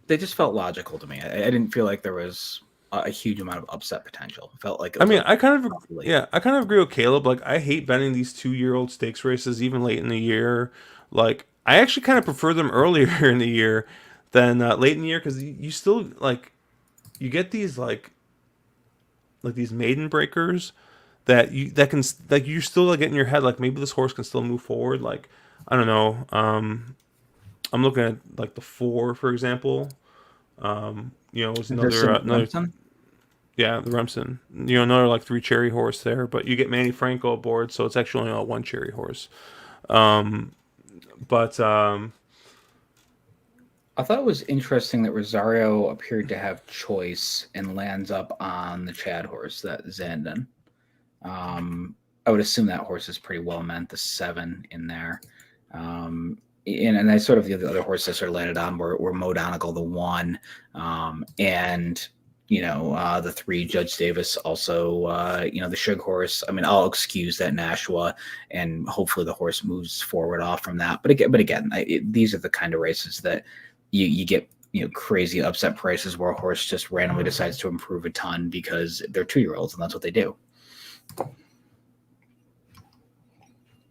they just felt logical to me. I didn't feel like there was a huge amount of upset potential. It felt like it was I kind of agree with Caleb. Like, I hate betting these 2-year-old stakes races even late in the year. Like, I actually kind of prefer them earlier in the year than late in the year, because you still like you get these like these maiden breakers that you're still like get in your head like maybe this horse can still move forward. Like, I don't know. I'm looking at like the 4, for example. You know, it was another yeah, the Remsen. You know, another like 3 cherry horse there, but you get Manny Franco aboard, so it's actually only 1 cherry horse. But I thought it was interesting that Rosario appeared to have choice and lands up on the Chad horse, that Zandon. I would assume that horse is pretty well meant, the 7 in there. And I sort of the other horses are landed on were Mo Donegal, the 1, and you know the 3 Judge Davis, also you know the Sugar horse. I mean, I'll excuse that Nashua, and hopefully the horse moves forward off from that. But again, these are the kind of races that you get, you know, crazy upset prices where a horse just randomly decides to improve a ton because they're 2-year-olds and that's what they do.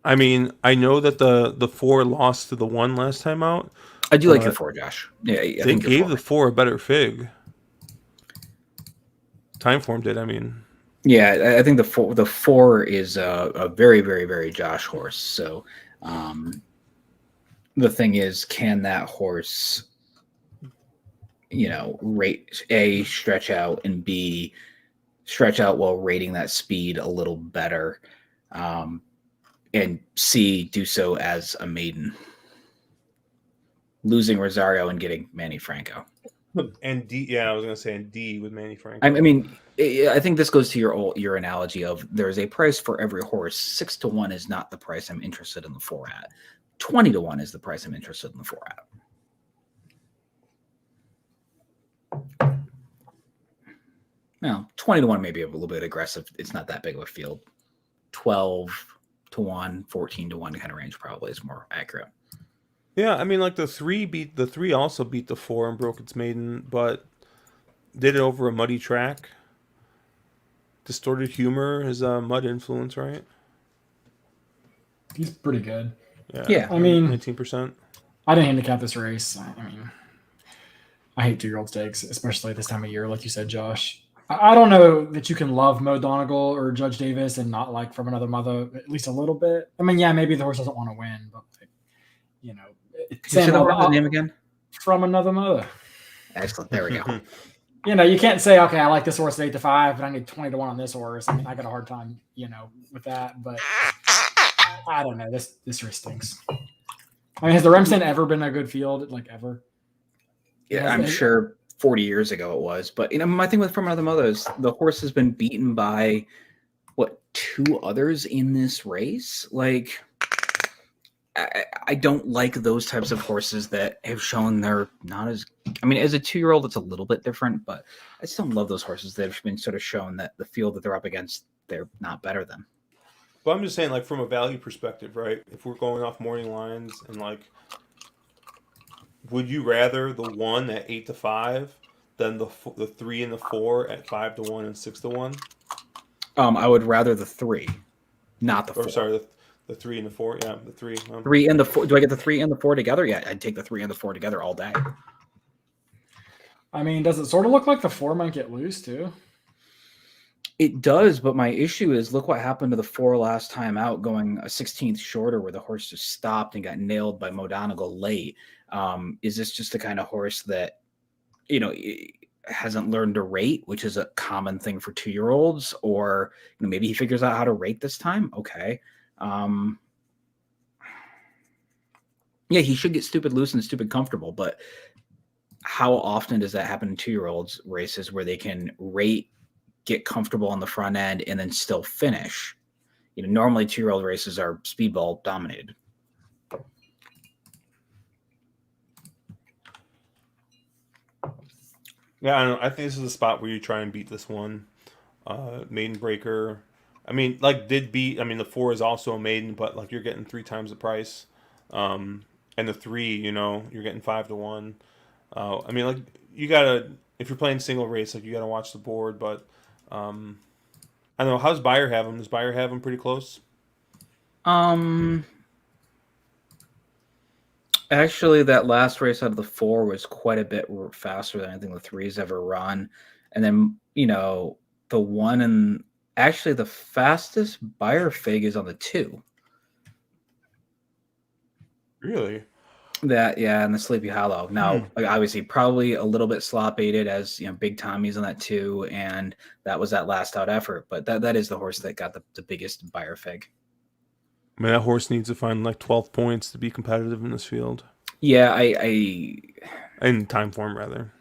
I mean, I know that the 4 lost to the 1 last time out. I do like the 4, Josh. Yeah, I they gave the 4 a better fig. Timeform did. I mean, yeah, I think the 4 is a very, very, very Josh horse. So the thing is, can that horse, you know, rate A, stretch out, and B, stretch out while rating that speed a little better, and C, do so as a maiden, losing Rosario and getting Manny Franco. And D, yeah, I was gonna say and D with Manny Franco. I mean, I think this goes to your analogy of there's a price for every horse. 6 to 1 is not the price I'm interested in the 4 at. 20 to 1 is the price I'm interested in the 4 at. Now, 20 to 1 may be a little bit aggressive. It's not that big of a field. 12 to 1, 14 to 1 kind of range probably is more accurate. Yeah, I mean, like the 3 also beat the 4 and broke its maiden, but did it over a muddy track. Distorted Humor is a mud influence, right? He's pretty good. Yeah. I mean, 19%. I didn't handicap this race. I mean, I hate 2-year-old stakes, especially this time of year, like you said, Josh. I don't know that you can love Mo Donegal or Judge Davis and not like From Another Mother at least a little bit. I mean, yeah, maybe the horse doesn't want to win, but like, you know, say the name again. From Another Mother. Excellent. There we go. You know, you can't say, okay, I like this horse at 8 to 5, but I need 20 to 1 on this horse. I mean, I got a hard time, you know, with that. But I don't know. This race stinks. I mean, has the Remsen ever been a good field? Like ever? Yeah, I'm sure 40 years ago it was. But my thing with From Another Mother is the horse has been beaten by what, 2 others in this race? Like, I don't like those types of horses that have shown they're not as. I mean, as a 2-year-old, it's a little bit different, but I still love those horses that have been sort of shown that the field that they're up against, they're not better than. But I'm just saying, like, from a value perspective, right? If we're going off morning lines and, like, would you rather the 1 at 8-5 than the 3 and the 4 at 5-1 and 6-1? I would rather the 3, not the 4. Or sorry, the 3 and the 4. Yeah, the 3. 3 and the 4. Do I get the 3 and the 4 together? Yeah, I'd take the 3 and the 4 together all day. I mean, does it sort of look like the 4 might get loose too? It does, but my issue is look what happened to the 4 last time out, going a 16th shorter where the horse just stopped and got nailed by Modonigal late. Is this just the kind of horse that, hasn't learned to rate, which is a common thing for 2-year-olds, or maybe he figures out how to rate this time? Okay. Yeah, he should get stupid loose and stupid comfortable, but how often does that happen in 2-year-olds races where they can rate, get comfortable on the front end, and then still finish? Normally 2-year-old races are speedball dominated. Yeah, I don't know. I think this is a spot where you try and beat this one. Maiden Breaker. I mean, like, the 4 is also a maiden, but, like, you're getting 3 times the price. And the 3, you're getting 5-1. I mean, like, you gotta, if you're playing single race, like, you gotta watch the board, but, I don't know. How's Beyer have him? Does Beyer have him pretty close? Actually, that last race out of the 4 was quite a bit faster than I think the 3's ever run. And then, the 1 and actually the fastest Beyer fig is on the 2. Really? That, yeah, and the Sleepy Hollow. Now, obviously, probably a little bit slop aided as Big Tommy's on that 2, and that was that last out effort. But that is the horse that got the biggest Beyer fig. I mean, that horse needs to find like 12 points to be competitive in this field. Yeah, in time form, rather.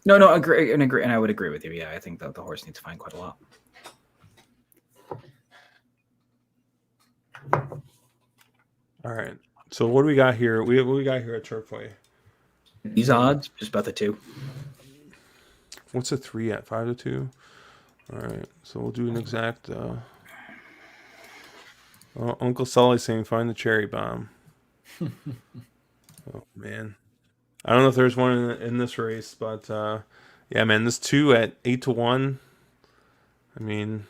No, agree, and I would agree with you. Yeah, I think that the horse needs to find quite a lot. All right. So what do we got here? What do we got here at Turfway? These odds, just about the 2. What's a 3 at? 5-2. All right. So we'll do an exact. Uncle Sully's saying find the cherry bomb. Oh man, I don't know if there's one in this race, but yeah, man, this 2 at 8-1. I mean,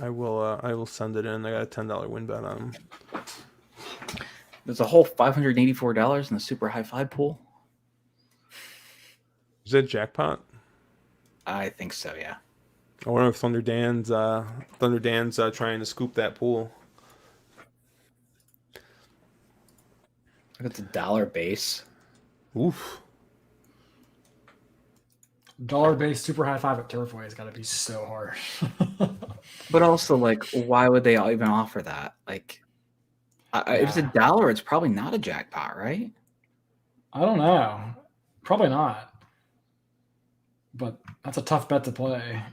I will send it in. I got a $10 win bet on him. There's a whole $584 in the super high five pool. Is that jackpot? I think so. Yeah. I wonder if Thunder Dan's trying to scoop that pool. It's $1 base. Oof. $1 base super high five at Turfway has got to be so hard. But also, like, why would they even offer that? Like, if it's $1, it's probably not a jackpot, right? I don't know. Probably not. But that's a tough bet to play.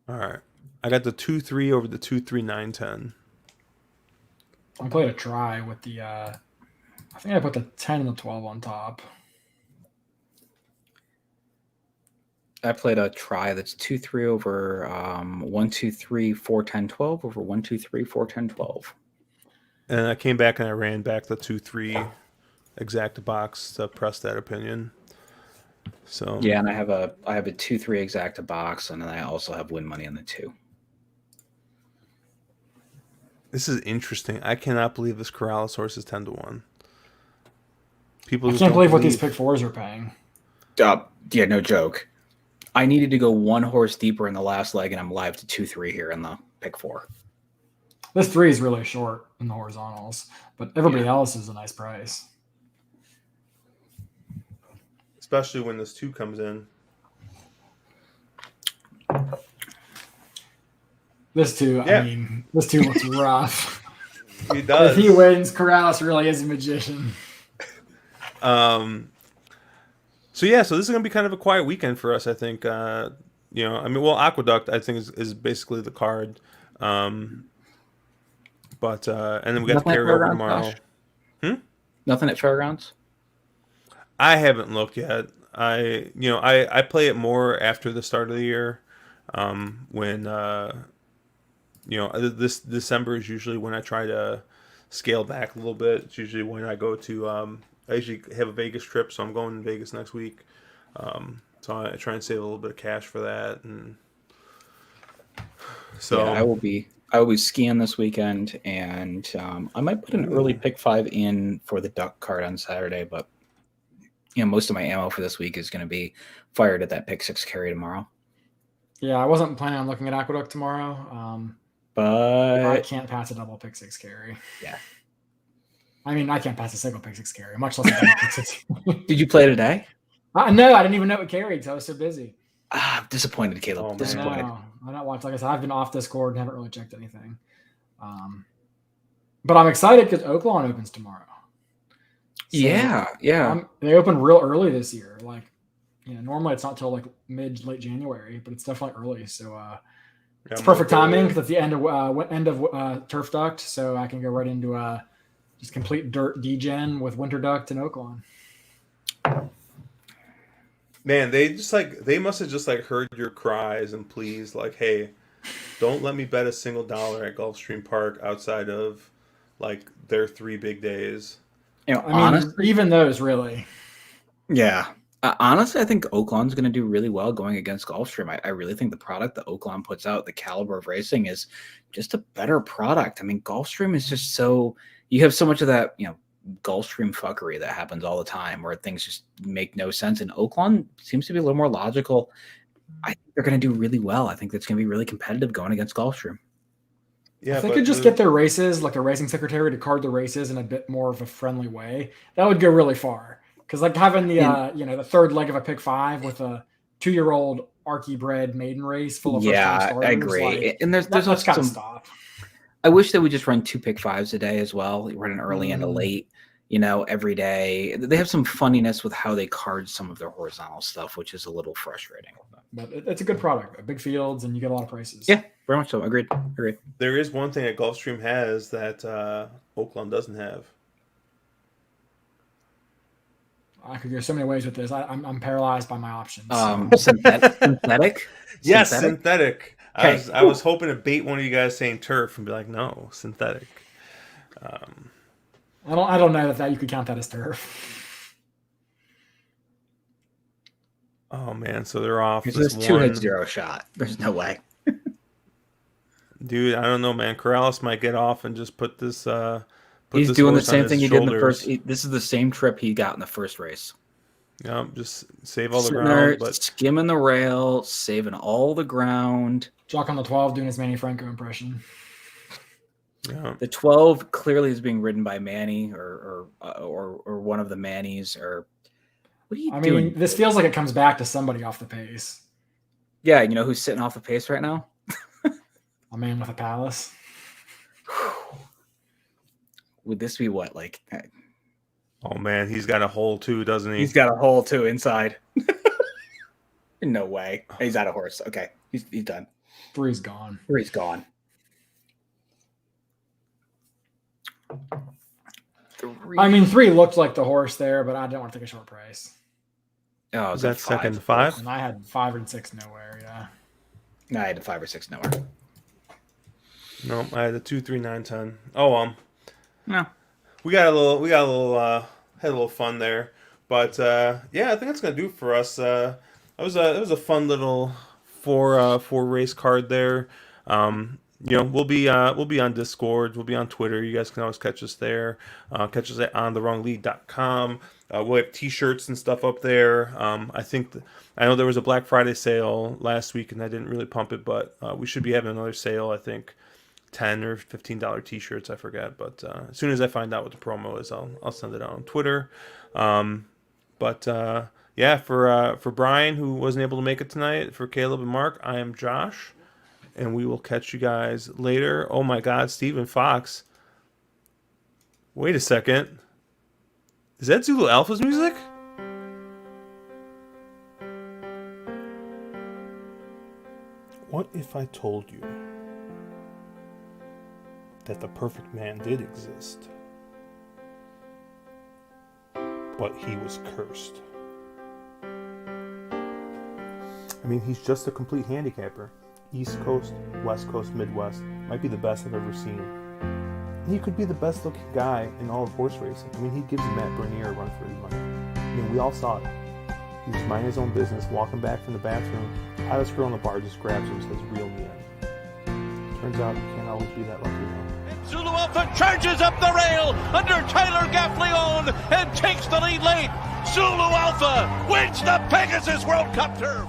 All right. I got the 2-3 over the 2-3 9-10. I played a try with the I think I put the 10 and the 12 on top. I played a try that's 2-3 over 1-2-3 4-10 12 over 1-2-3 4-10 12. And I came back and I ran back the 2-3 exact box to press that opinion. So yeah, and I have a 2-3 exacta box, and then I also have win money on the 2. This is interesting. I cannot believe this Corrales horse is 10-1. I can't believe what these pick 4s are paying. Yeah, no joke. I needed to go 1 horse deeper in the last leg, and I'm live to 2-3 here in the pick 4. This 3 is really short in the horizontals, but everybody else is a nice price. Especially when this 2 comes in. This two, Yeah. I mean, this two looks rough. He does. If he wins, Corrales really is a magician. So yeah, so this is gonna be kind of a quiet weekend for us, I think. I mean, well, Aqueduct, I think is basically the card, but and then we got the Nothing at carryover Fairgrounds, tomorrow. Josh? Nothing at Fairgrounds? I haven't looked yet. I play it more after the start of the year, when this December is usually when I try to scale back a little bit. It's usually when I go to I usually have a Vegas trip, so I'm going to Vegas next week. So I try and save a little bit of cash for that, and so yeah, I will be skiing this weekend, and I might put an early pick 5 in for the duck card on Saturday, but most of my ammo for this week is going to be fired at that pick 6 carry tomorrow. Yeah, I wasn't planning on looking at Aqueduct tomorrow, but I can't pass a double pick 6 carry. Yeah, I mean, I can't pass a single pick 6 carry, much less a double pick 6. Did you play today? No, I didn't even know it carried because I was so busy. I'm disappointed, Caleb. Oh, man. Disappointed. I don't watch. Like I said, I've been off Discord and haven't really checked anything. But I'm excited because Oaklawn opens tomorrow. So, yeah. They opened real early this year. Like, normally it's not till like late January, but it's definitely early. So it's perfect timing because it's the end of Turf Duct, so I can go right into just complete dirt degen with Winter Duct and Oaklawn. Man, they must have just like heard your cries and pleas, like, hey, don't let me bet a single dollar at Gulfstream Park outside of like their 3 big days. Honestly, even those really. Yeah. Honestly, I think Oaklawn's going to do really well going against Gulfstream. I really think the product that Oaklawn puts out, the caliber of racing, is just a better product. I mean, Gulfstream is just you have so much of that, Gulfstream fuckery that happens all the time where things just make no sense. And Oaklawn seems to be a little more logical. I think they're going to do really well. I think that's going to be really competitive going against Gulfstream. Yeah, if they could just get their races, like a racing secretary, to card the races in a bit more of a friendly way, that would go really far. Because like having the the third leg of a pick 5 with a 2-year-old Archie bred maiden race full of first-time starters, I agree. And there's also some stuff. I wish they would just run 2 pick 5s a day as well. Run an early and a late, every day. They have some funniness with how they card some of their horizontal stuff, which is a little frustrating. But it's a good product. Big fields, and you get a lot of prices. Yeah, very much so. Agreed. There is one thing that Gulfstream has that Oaklawn doesn't have. I could go so many ways with this. I'm paralyzed by my options. Synthetic? Yes, synthetic. Okay. I was hoping to bait one of you guys saying turf and be like, no, synthetic. I don't know that you could count that as turf. Oh man, so they're off. There's 2-hit 0 shot. There's no way. Dude, I don't know, man. Corrales might get off and just put this. He's doing the same thing he did in the first. This is the same trip he got in the first race. Yeah, just save all the ground, but skimming the rail, saving all the ground. Jock on the 12 doing his Manny Franco impression. Yeah. The 12 clearly is being ridden by Manny or one of the Mannies. Or what are you doing? I mean, this feels like it comes back to somebody off the pace. Yeah, you know who's sitting off the pace right now? A man with a palace. Would this be what, like? Oh man, he's got a hole too, doesn't he? He's got a hole too inside. No way. He's out of horse. Okay, he's done. 3's gone. 3's gone. 3. I mean, 3 looked like the horse there, but I didn't want to take a short price. Oh, is that second 5? And I had 5 and 6 nowhere. Yeah. No, I had 5 or 6 nowhere. No, I had a 2, 3, 9, 10. Oh no. We got a little had a little fun there, but yeah, I think that's gonna do it for us. It was a fun little 4 race card there. We'll be on Discord, we'll be on Twitter. You guys can always catch us there. Catch us at onthewronglead.com. We'll have t-shirts and stuff up there. I know there was a Black Friday sale last week and I didn't really pump it, but we should be having another sale. I think $10 or $15 t-shirts, I forget, but as soon as I find out what the promo is, I'll send it out on Twitter. Yeah, for Brian, who wasn't able to make it tonight, for Caleb and Mark, I am Josh, and we will catch you guys later. Oh my God, Stephen Fox. Wait a second. Is that Zulu Alpha's music? What if I told you that the perfect man did exist, but he was cursed? I mean, he's just a complete handicapper. East Coast, West Coast, Midwest. Might be the best I've ever seen. He could be the best looking guy in all of horse racing. I mean, he gives Matt Bernier a run for his money. I mean, we all saw it. He was minding his own business, walking back from the bathroom. Hottest girl in the bar just grabs him and says, "Reel me in." Turns out you can't always be that lucky, though. Zulu Alpha charges up the rail under Tyler Gaffleon and takes the lead late. Zulu Alpha wins the Pegasus World Cup Turf.